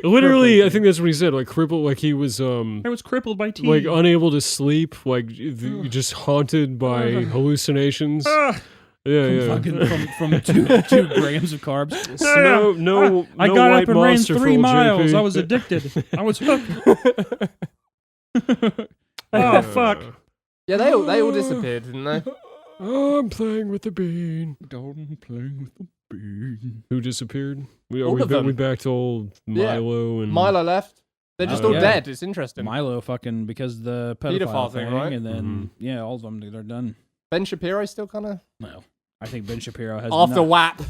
Literally, I think that's what he said. Like crippled, like he was I was crippled by tea. like unable to sleep, like just haunted by hallucinations. Yeah, yeah. Fucking from 2 grams of carbs. No, I no got white up and ran monster 3 full miles. JP. I was addicted. I was hooked. Oh fuck! Yeah, they all disappeared, didn't they? I'm playing with the bean. Don't play with the bean. Who disappeared? All of them. We back to old Yeah. Milo and Milo left. They're just all yeah. dead. It's interesting. Milo fucking because the Pedophile pedophile thing, thing, right? and then yeah, all of them they're done. Ben Shapiro still kind of No, I think Ben Shapiro has after not- WAP.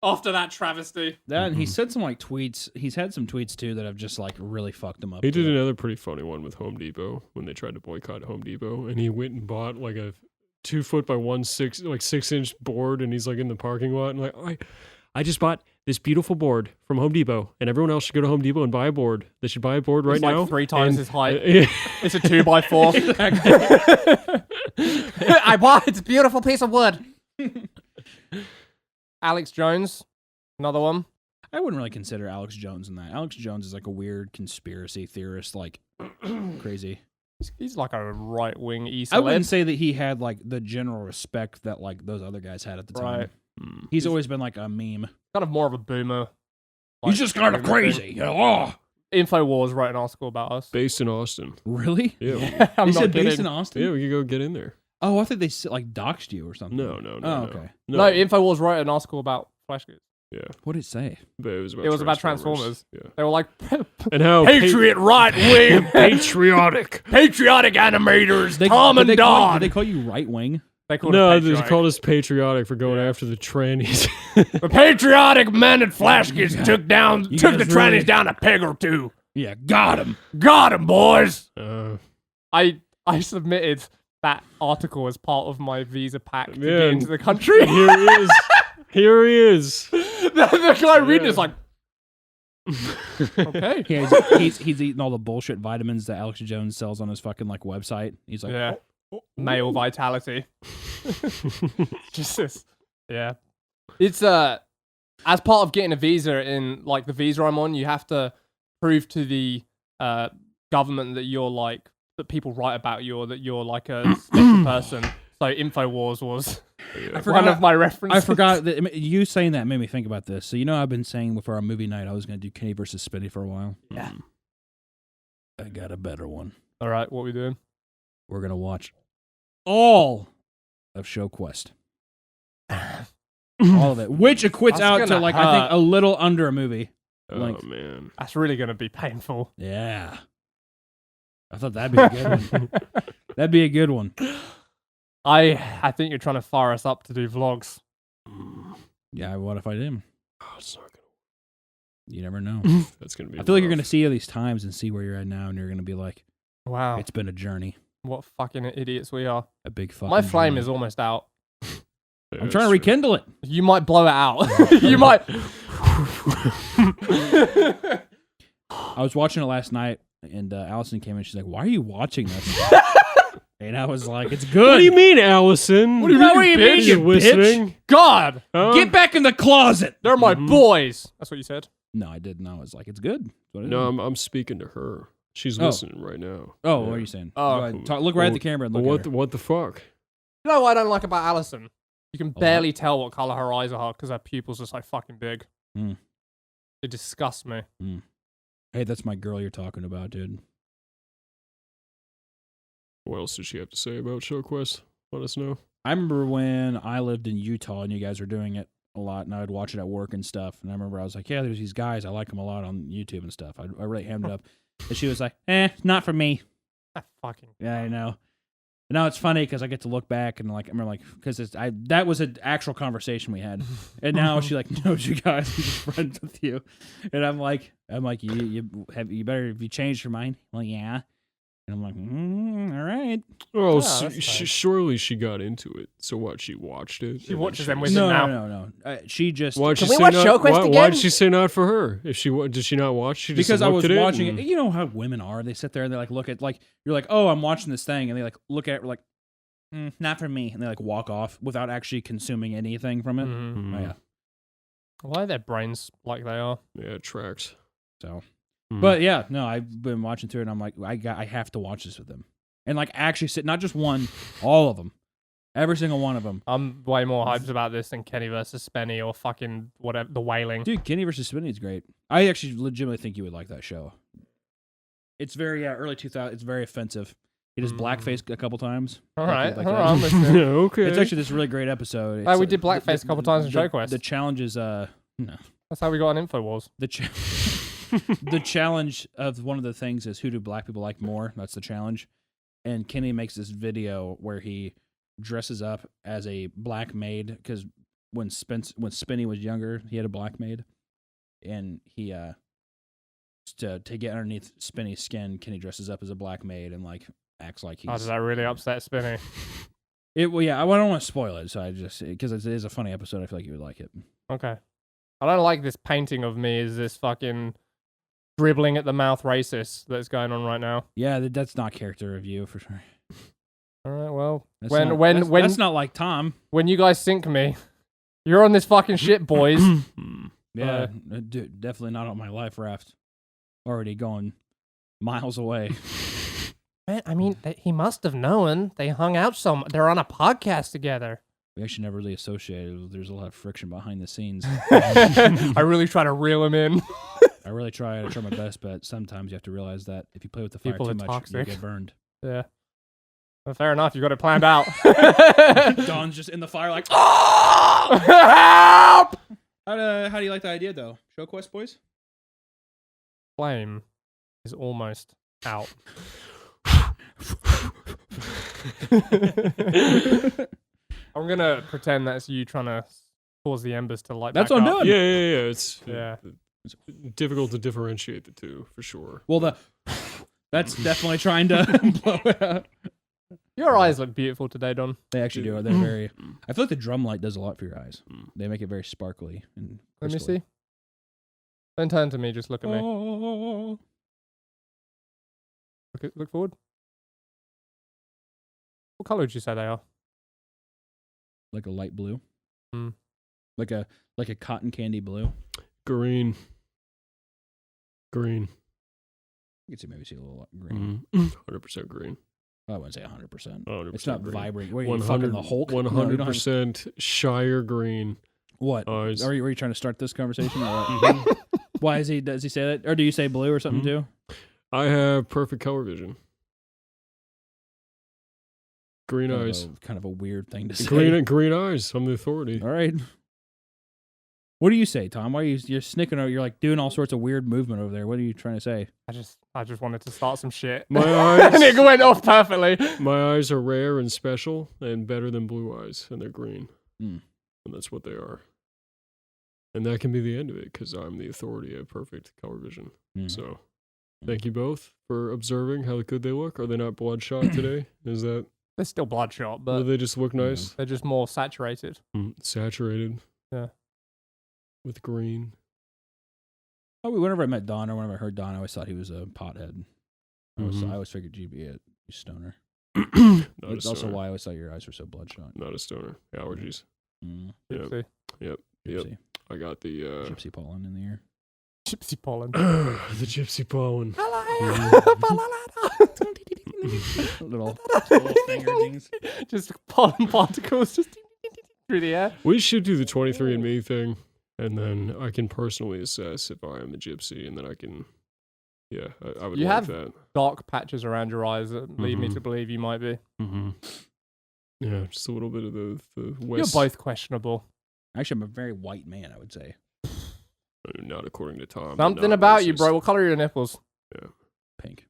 After that travesty. that. And he said some like tweets. He's had some tweets too that have just like really fucked him up. he did too. another pretty funny one with Home Depot when they tried to boycott Home Depot, and he went and bought like a 2 foot by 6-inch board, and he's like in the parking lot and like I just bought this beautiful board from Home Depot, and everyone else should go to Home Depot and buy a board. They should buy a board right It's now. like 3 times and- his height. Yeah. It's a 2x4. I bought it's a beautiful piece of wood. Alex Jones, another one. I wouldn't really consider Alex Jones in that. Alex Jones is like a weird conspiracy theorist, like crazy. He's like a right wing East I wouldn't say that he had like the general respect that like those other guys had at the time. Right. He's always been like a meme. Kind of more of a boomer. He's just kind of boomer thing. crazy. You know? Oh, Infowars wrote an article about us. Based in Austin. really? Yeah. I'm They not said kidding. based in Austin. Yeah, we could go get in there. Oh, I thought they like doxed you or something. No. Oh, okay. No, Infowars wrote an article about Flash Goods. Yeah, What did it say? but it was about It was about Transformers. Yeah, They were like and how patriot right wing, patriotic. patriotic animators, Tom did and they call, Don. did they call you right wing? They called No, it they patriotic. called us patriotic for going after the trannies. The patriotic men at Flash Goods took You the guys trannies really- down a peg or two. Yeah, got him. Got 'em, boys. I I submitted that article as part of my visa pack to Yeah, get into the country. here he is. Here he is. the guy reading is like, okay. Yeah, he's eating all the bullshit vitamins that Alex Jones sells on his fucking like website. He's like, Yeah. Male vitality. Just this. Yeah. It's as part of getting a visa in like the visa I'm on, you have to prove to the government that you're like that people write about you or that you're like a special person. So Infowars was one of my references. I forgot that you saying that made me think about this. So you know I've been saying before our movie night I was going to do Kenny versus Spinny for a while. Yeah. I got a better one. All right, what we doing? We're going to watch all of Show Quest. All of it, which equates That's out to gonna like I think hurt. a little under a movie. Oh Like- man. That's really gonna be painful. Yeah. I thought that'd be a good one. That'd be a good one. I think you're trying to fire us up to do vlogs. Yeah, what if I did? Oh, it's not You never know. That's gonna be. I feel like you're rough. gonna see all these times and see where you're at now, and you're gonna be like, Wow. it's been a journey, What fucking idiots we are. a big fucking. My flame journey. is almost out. Yeah, I'm that's trying to true. rekindle it. You might blow it out. You might. I was watching it last night, and Allison came in. She's like, "Why are you watching this?" And I was like, "It's good." What do you mean, Allison? What do you mean, bitch? you listening? God, Huh? Get back in the closet. they're my Mhm. boys. That's what you said. No, I didn't. I was like, "It's good." That's what it No, is. I'm speaking to her. She's Oh. listening right now. Oh, Yeah. what are you saying? Oh. Go ahead. Look right at the camera and Well, look at her. what the fuck? You know what I don't like about Alison? You can lot. barely tell what color her eyes are because her pupils are so fucking big. Hmm. It disgusts me. Hey, that's my girl you're talking about, dude. What else did she have to say about ShowQuest? Let us know. I remember when I lived in Utah and you guys were doing it a lot, and I would watch it at work and stuff. And I remember I was like, "Yeah, there's these guys. I like them a lot on YouTube and stuff." I really hammed it up, and she was like, not for me." Ah, fucking. Yeah, I know. And now it's funny because I get to look back and like I'm like because that was an actual conversation we had, and now she like knows you guys, and she's friends with you, and I'm like you better have you changed your mind? Well, yeah, and I'm like all right. Oh, Yeah, so, that's nice. surely she got into it. So what? She watched it. She and then watches them with No, it now. no. She just Why'd she Can we say watch not, ShowQuest why, again? Why'd she say not for her? If she did she not watch? She just because I was looked at watching and- it. You know how women are. They sit there and they like look at like you're like, "Oh, I'm watching this thing," and they like look at it like, "Not for me," and they like walk off without actually consuming anything from it. Mhm. Mhm. Oh, yeah. Why are their brains like they are? Yeah, it tracks. So, Mhm. but yeah, no, I've been watching through it, and I'm like, I have to watch this with them, and like actually sit, not just one, all of them, every single one of them. I'm way more hyped about this than Kenny versus Spenny or fucking whatever, the Wailing. Dude, Kenny versus Spinny is great. I actually legitimately think you would like that show. It's very early 2000s. It's very offensive. He does blackface a couple times. All Like right, it like all that. right, I'm listening. yeah, okay. It's actually this really great episode. Oh, It's, we did blackface a couple times in ShowQuest. The challenge is no. That's how we got on InfoWars. The challenge of one of the things is who do black people like more? That's the challenge. And Kenny makes this video where he dresses up as a black maid because when Spinny was younger, he had a black maid, and he to get underneath Spinny's skin, Kenny dresses up as a black maid and like acts like Oh, he's. does that really upset Spinny? Well, yeah, I don't want to spoil it, so I just because it is a funny episode. I feel like you would like it. Okay. I don't like this painting of me as this fucking dribbling at the mouth racist that's going on right now. Yeah, that's not character review for sure. All right, well, That's when that's not like Tom. when you guys sink me, you're on this fucking shit, boys. Yeah, dude, definitely not on my life raft. Already going miles away. Man, I mean, he must have known. They hung out they're on a podcast together. We actually never really associated. There's a lot of friction behind the scenes. I really try to reel him in. I really try my best, but sometimes you have to realize that if you play with the fire People too are much, toxic. you get burned. Yeah. Well, fair enough. You got it planned out. Don's just in the fire like, Help! how do you like the idea, though? Show Quest, boys? Flame is almost out. I'm gonna pretend that's you trying to cause the embers to light That's back what I'm up. doing. Yeah. It's Yeah. difficult to differentiate the two for sure. Well, that's definitely trying to blow it out. Your eyes look beautiful today, Don. They actually do. They're very. I feel like the drum light does a lot for your eyes. They make it very sparkly and. Let me crystally. see. Don't turn to me. Just look at me. Oh. Look forward. What color would you say they are? Like a light blue. Hmm. Like a cotton candy blue. Green. You can see maybe a little green. 100% green. I wouldn't say 100%. 100% It's not green. vibrant. What are you fucking the Hulk? No, you don't have- 100% Shire green. What? Eyes. Were you trying to start this conversation? Or what? Why does he say that? Or do you say blue or something too? I have perfect color vision. Green eyes. Kind of a weird thing to say. Green eyes. I'm the authority. All right. What do you say, Tom? Why are you're snicking? You're like doing all sorts of weird movement over there. What are you trying to say? I just wanted to start some shit. My and it eyes. went off perfectly. My eyes are rare and special and better than blue eyes, and they're green. Hmm. And that's what they are. And that can be the end of it because I'm the authority of perfect color vision. Mm. So thank you both for observing how good they look. Are they not bloodshot today? Is that... They're still bloodshot, Do but they just look nice? they're just more saturated. Saturated. Yeah. With green. Oh, whenever I met Don or whenever I heard Don, I always thought he was a pothead. I Mhm. always figured you'd be a stoner. Not That's a also stoner. why I always thought your eyes were so bloodshot. Not a stoner. Allergies. Mm. Yep. Gypsy. Yep. Gypsy. I got the Gypsy pollen in the ear. Gypsy pollen. the gypsy pollen. little finger dings. Just pollen particles just through the air. We should do the 23andMe thing, and then I can personally assess if I am a gypsy, and then I can, I would You like have that. dark patches around your eyes that lead me Mhm. to believe you might be. Mm-hmm. Yeah, just a little bit of the You're west. both questionable. Actually, I'm a very white man, I would say. Not according to Tom. Something not about you, racist. bro. What color are your nipples? Pink.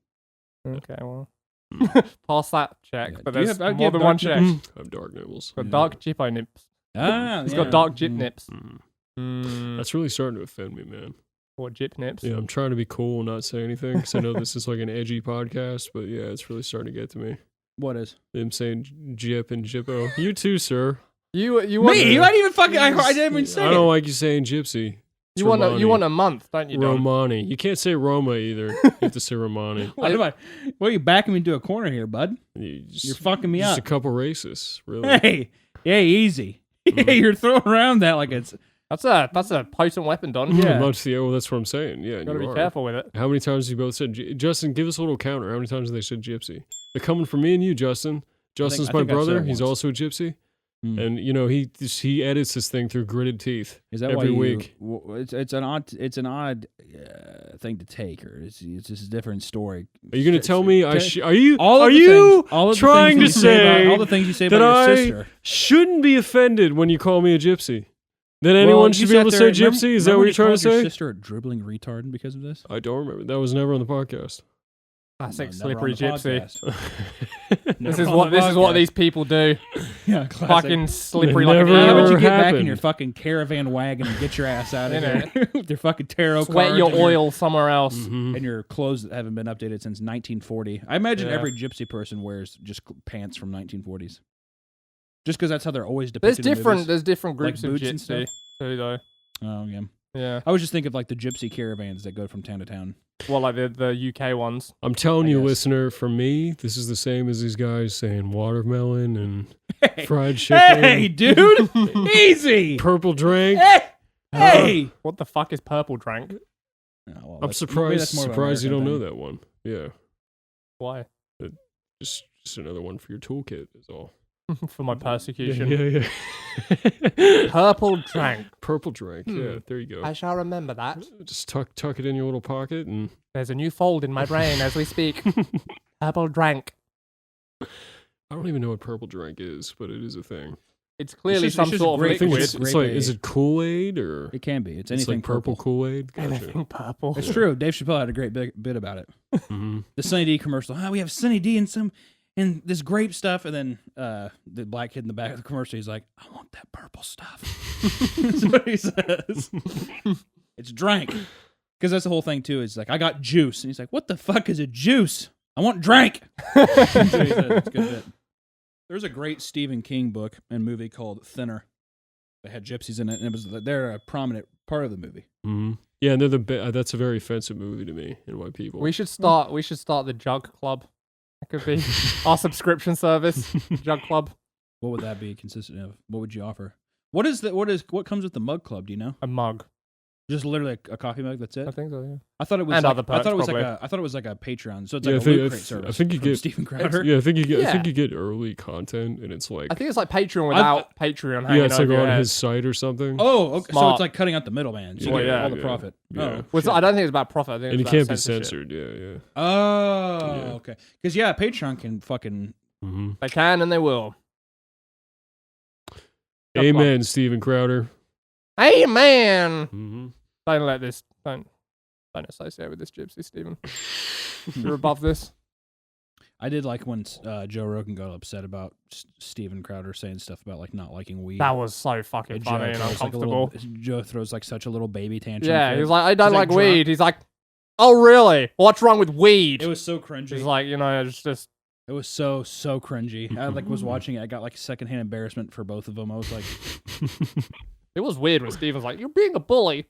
Okay, well. Mm. Pass that check, Yeah. but Do you there's have- do you more have than dark one check. nipples? I have dark nipples. Got Yeah. dark Jippo nips. Ah, He's yeah. got dark Jip Mm. nips. Mm. Mm. That's really starting to offend me, man. What, Jip nips? Yeah, I'm trying to be cool and not say anything because I know this is like an edgy podcast, but yeah, it's really starting to get to me. What is? Them saying Jip and Jippo. You too, sir. You want Me? You ain't even fucking. I didn't even say I it. don't like you saying gypsy. It's you Romani. want a month, don't you, Don? Romani. You can't say Roma either. You have to say Romani. What am I? What are you backing me into a corner here, bud? Just, You're fucking me just up. a couple racists, really. Hey, easy. Mhm. You're throwing around that like it's. That's a potent weapon, Don. Yeah. Well, that's what I'm saying. Yeah, Gotta you be are. careful with it. How many times have you both said Justin? Give us a little counter. How many times have they said gypsy? They're coming for me and you, Justin. Justin's I my think I've said brother. it He's once. also a gypsy, Hmm. and he edits this thing through gritted teeth. Is that every why week. It's an odd thing to take, or it's just a different story. Are you going to tell me? Are you all of are the you things, all of the trying things to you say say about, all the things you say that about your I sister? shouldn't be offended when you call me a gypsy? That anyone Well, should you be able to sat say there- gypsy? Is that remember what when you're you trying to called your say? sister a dribbling retard because of this? I don't remember. That was never on the podcast. Classic No, never slippery on the gypsy. podcast. This Never is on what the this is what podcast. these people do. Yeah, classic. Fucking slippery like an Never How eel. about you get back in happened. your fucking caravan wagon and get your ass out of Innit? here with your fucking tarot Sweat cards your and oil somewhere else. Mhm. and your clothes that haven't been updated since 1940. I imagine Yeah. every gypsy person wears just pants from 1940s. Just because that's how they're always There's depicted in different movies. there's different groups of boots and gypsy too though. Oh, yeah. Yeah. I was just thinking of like the gypsy caravans that go from town to town. Well, like the UK ones. I'm telling I you, guess. listener, for me, this is the same as these guys saying watermelon and Hey, fried chicken, hey dude! Easy! purple drink. Hey! Hey! What the fuck is purple drank? Oh, well, I'm that's- maybe that's surprised more of an surprised you don't American know thing. that one. Yeah, Why? just another one for your toolkit is all. For my persecution. Yeah. Purple drank. Purple drink. Yeah, there you go. I shall remember that. Just tuck it in your little pocket and There's a new fold in my brain as we speak. Purple drank. I don't even know what purple drink is, but it is a thing. It's clearly it's some just sort grape- I of think liquid. it's Grape like, aid. is it Kool-Aid or It can be. It's it's anything like purple Kool-Aid? Gotcha. Anything purple. It's true. Dave Chappelle had a great bit about it. Mhm. The Sunny D commercial. We have Sunny D and this grape stuff, and then the black kid in the back of the commercial, he's like, "I want that purple stuff." That's what he says. It's drank, because that's the whole thing too. Is like, I got juice, and he's like, "What the fuck is a juice? I want drank." That's what he says. It's a good bit. There's a great Stephen King book and movie called Thinner. They had gypsies in it, and they're a prominent part of the movie. Mhm. Yeah, and they're that's a very offensive movie to me and white people. We should start the Jug Club. That could be our subscription service. Jug Club. What would that be consistent of? What would you offer? What comes with the mug club? Do you know? A mug. Just literally a coffee mug. That's it. I think so, yeah. I thought it was. And like, other perks, I thought it was like a Patreon. So it's Yeah, like I a think- loot I crate th- service. I think you from get- Stephen Crowder. Yeah, I think you Yeah. get early content, and it's like I think it's like Patreon without Patreon hanging yeah, it's like over your on head. his site or something. Oh, okay. So Smart. it's like cutting out the middleman. So Yeah, you get yeah, all the yeah. profit. Yeah. Oh, Well, shit. I don't think it's about profit. I think and it's it about can't be censorship. censored. Yeah, Oh, Yeah. okay. Because yeah, Patreon can fucking. yeah. Mm-hmm. They can and they will. Amen, Steven Crowder. Hey man! Mm-hmm. Don't associate with this gypsy, Stephen. You're above this. I did like when Joe Rogan got upset about Steven Crowder saying stuff about like not liking weed. That was so fucking funny and uncomfortable. Joe throws like such a little baby tantrum. Yeah, fit. he's like, I don't He's, like like, weed. He's like, oh really? What's wrong with weed? It was so cringy. He's like, it's just. It was so cringy. I like was watching it. I got like secondhand embarrassment for both of them. I was like, It was weird when Steven's like, you're being a bully.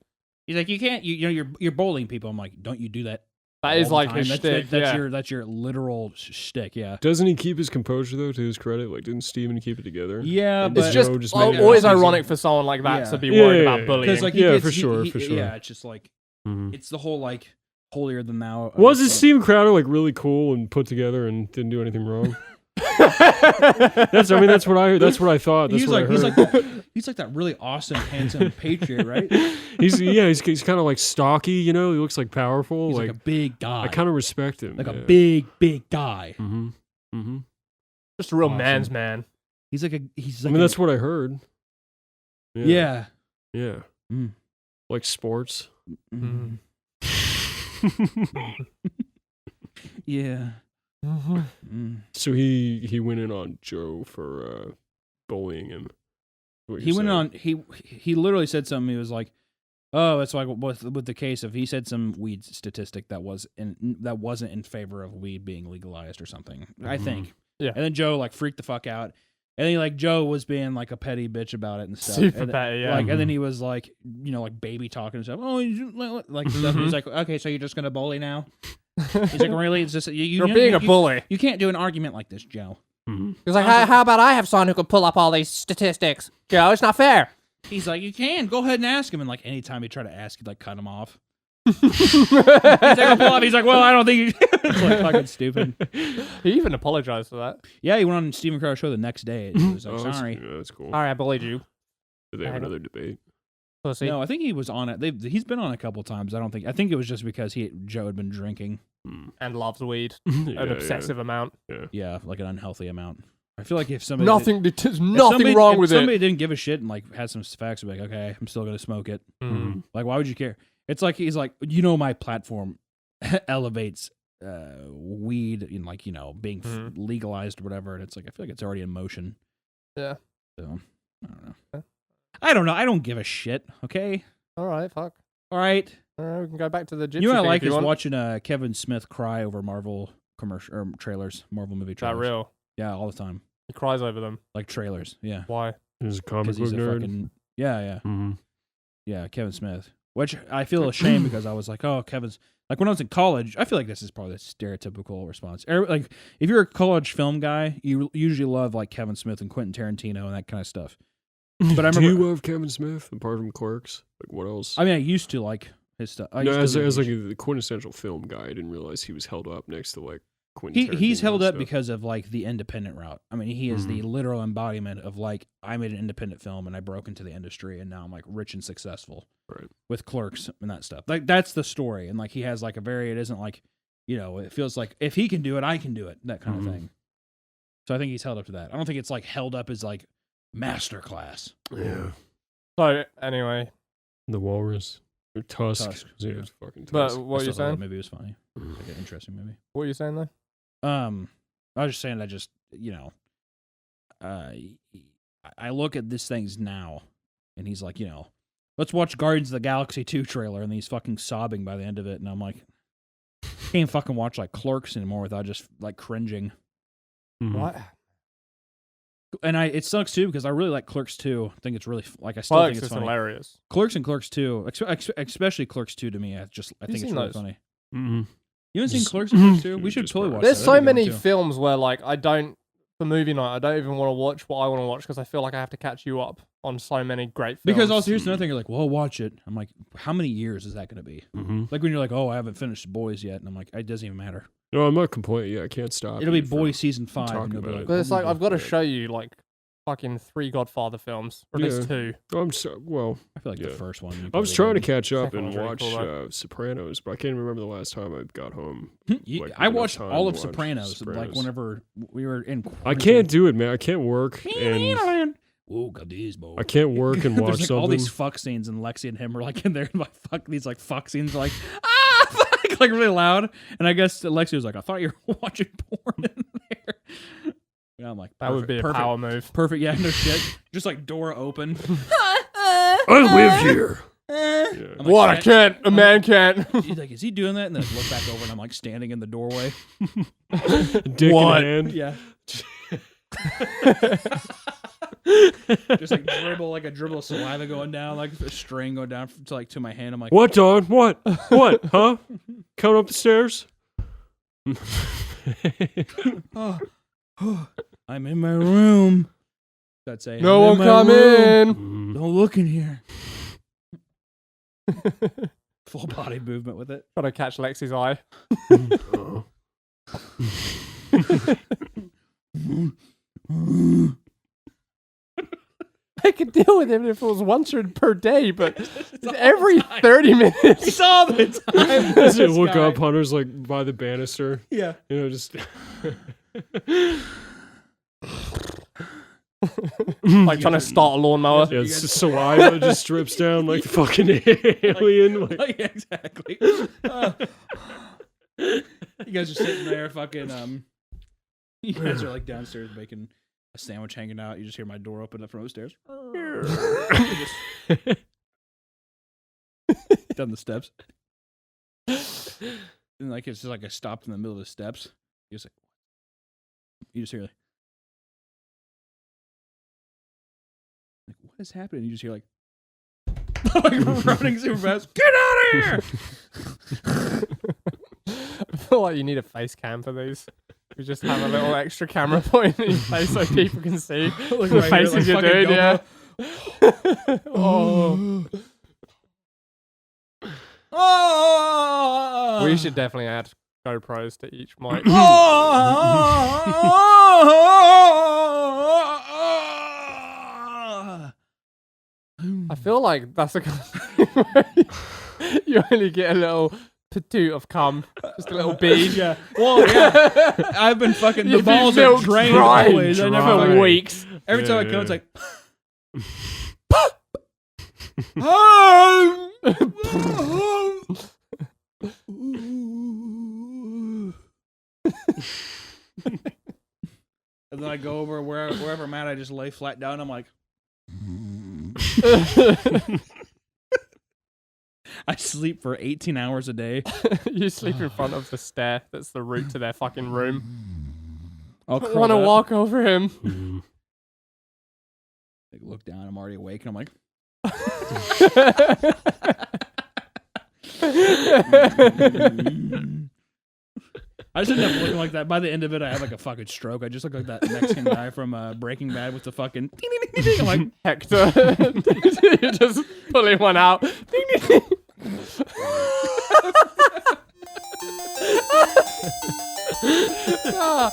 he's like, you can't. You're bullying people. I'm like, don't you do that? That is all the like time? his shtick. That's your literal shtick. Yeah. Doesn't he keep his composure though? To his credit, like didn't Steven keep it together? Yeah, And but It's just, Joe just al- made it always up. ironic for someone like that Yeah. to be worried Yeah, about bullying. because like Yeah, he for sure. Yeah, it's just like Mhm. it's the whole like holier than thou. Wasn't Steven Crowder like really cool and put together and didn't do anything wrong? That's what I thought. That's He's what like I heard. he's like that really awesome, handsome patriot, right? He's kind of like stocky, He looks like powerful. He's like a big guy, I kind of respect him. like yeah. a big guy. Mm-hmm. Mm-hmm. Just a real Awesome. man's man. He's like I mean, that's what I heard. yeah. Yeah. Mm. Like sports. Mm. Yeah. Mm. So he went in on Joe for bullying him. What He you're went saying. on. He literally said something. He was like, "Oh, it's like with the case of." He said some weed statistic that wasn't in favor of weed being legalized or something. I Mhm. think. Yeah. And then Joe like freaked the fuck out, and then like Joe was being like a petty bitch about it and stuff. Super and, petty, yeah. Like, and then he was like, like baby talking and stuff. Oh, like stuff. He's like, okay, so you're just gonna bully now? He's like, really? It's just You're being a bully. You can't do an argument like this, Joe. Mhm. He's like, how about I have someone who could pull up all these statistics? Joe, it's not fair. He's like, you can go ahead and ask him. And like anytime he try to ask, he'd like cut him off. He's like, well, I don't think you. It's like fucking stupid. He even apologized for that. Yeah, he went on Steven Crowder's show the next day. He was like, Oh, sorry. that's cool. All right, I bullied you. Did they have another debate? Pussy. No, I think he was on it. He's been on a couple times. I think it was just because Joe had been drinking. And loves weed. Yeah, An obsessive amount. Yeah, like an unhealthy amount. I feel like if somebody There's nothing wrong with if it. somebody didn't give a shit and like had some facts, would be like, okay, I'm still gonna smoke it. Mm. Like, why would you care? It's like he's like, my platform elevates weed in like being legalized or whatever, and it's like I feel like it's already in motion. Yeah. So I don't know. I don't give a shit. Okay. All right, fuck. All right. We can go back to the Gypsy You know what I thing like if is want. watching Kevin Smith cry over Marvel commercial or trailers, Marvel movie Is trailers. that real? Yeah, all the time. He cries over them. Like trailers. Yeah. Why? He's a comic Because book he's a nerd. fucking yeah. Mm-hmm. Yeah, Kevin Smith. Which I feel ashamed because I was like, oh, Kevin's like when I was in college. I feel like this is probably the stereotypical response. Like if you're a college film guy, you usually love like Kevin Smith and Quentin Tarantino and that kind of stuff. But I remember, Do you love Kevin Smith apart from Clerks? Like what else? I mean, I used to like his stuff. No, as like the quintessential film guy, I didn't realize he was held up next to like Quentin. he's Tarantino held and up stuff. because of like the independent route. I mean, he is the literal embodiment of like I made an independent film and I broke into the industry and now I'm like rich and successful. Right. With Clerks and that stuff. Like that's the story. And like he has like it isn't like, it feels like if he can do it, I can do it. That kind of thing. So I think he's held up to that. I don't think it's like held up as like masterclass. Yeah. So, anyway. The Walrus. Or Tusk. Tusk, Yeah, yeah. it's fucking But Tusk. what are you saying? Maybe it was funny. Like an interesting movie. What are you saying, though? I was just saying that just, I look at these things now and he's like, let's watch Guardians of the Galaxy 2 trailer and he's fucking sobbing by the end of it. And I'm like, can't fucking watch like Clerks anymore without just like cringing. Mhm. What? And it sucks too because I really like Clerks 2. I think it's really like I still think Clerks it's is funny. hilarious. Clerks and Clerks 2, especially Clerks 2 to me, I think it's seen really those? funny. Mm-hmm. You haven't seen Clerks and Clerks 2? We should Just totally brought watch it There's that. so That'd be many good too. films where, like, for movie night, I don't even want to watch what I want to watch because I feel like I have to catch you up on so many great films. Because also, here's another thing. You're like, well, watch it. I'm like, how many years is that going to be? Mm-hmm. Like when you're like, oh, I haven't finished Boys yet. And I'm like, it doesn't even matter. No, I'm not complaining. Yeah, I can't stop. It'll be you from Boys season 5. talking And you'll be about like, it. But it's like, oh, I've got to yeah. show you, like, fucking 3 Godfather films. Or at least Yeah. 2. I'm so well. I feel like the Yeah. first one. you I was probably trying to would. catch up Second and one's really watch cool, though. Sopranos, but I can't remember the last time I got home. like, I enough watched time all to of watch Sopranos, like Sopranos. whenever we were in. I can't do it, man. I can't work and Oh, God, these boys. I can't work and watch There's like something. all these fuck scenes, and Lexi and him are like in there, and like fuck these like fuck scenes, like ah, fuck. like really loud. And I guess Lexi was like, I thought you were watching porn in there. And I'm like, That would be a perfect, power move. perfect. Yeah, no shit. Just like door open. I live here. Yeah. I'm like, What? I can't. A man can't. He's like, is he doing that? And then I look back over and I'm like standing in the doorway. Dick What? in hand. Yeah. Just like dribble of saliva going down, like a string going down to my hand. I'm like, What, Don? What? What? Huh? Coming up the stairs? oh, I'm in my room. That's saying, No one come in. Don't look in here. Full body movement with it. Trying to catch Lexi's eye. I could deal with him if it was once per day, but every 30 minutes. It's all the time. Does it look up? Hunter's like by the banister. Yeah. You know, just Like trying to start a lawnmower. yeah, it's just saliva just drips down like the fucking alien. Like, Yeah, exactly. You guys are sitting there fucking you guys are like downstairs making a sandwich hanging out. You just hear my door open up from upstairs. Down the steps. And like it's just like I stopped in the middle of the steps. You just hear like what is happening? You just hear like running super fast. Get out of here! I feel like you need a face cam for these. You just have a little extra camera point in your face so people can see Look the right here, faces like you're fucking doing. Yeah. Oh. Oh! We should definitely add GoPros to each mic. I feel like that's a kind of thing where you only get a little patoot of cum, just a little bead. Yeah. Well, yeah. I've been fucking the You've been balls are milked drained dry always. I never for fucking- weeks. Every time I Yeah, come, it's yeah. like. And then I go over wherever I'm at, I just lay flat down. I'm like, I sleep for 18 hours a day. You sleep in front of the stair that's the route to their fucking room. I'll I curl want to up, walk over him. like, look down. I'm already awake, and I'm like, I just end up looking like that. By the end of it, I have like a fucking stroke. I just look like that Mexican guy from Breaking Bad with the fucking. I'm like, Hector. You're just pulling one out. Ah,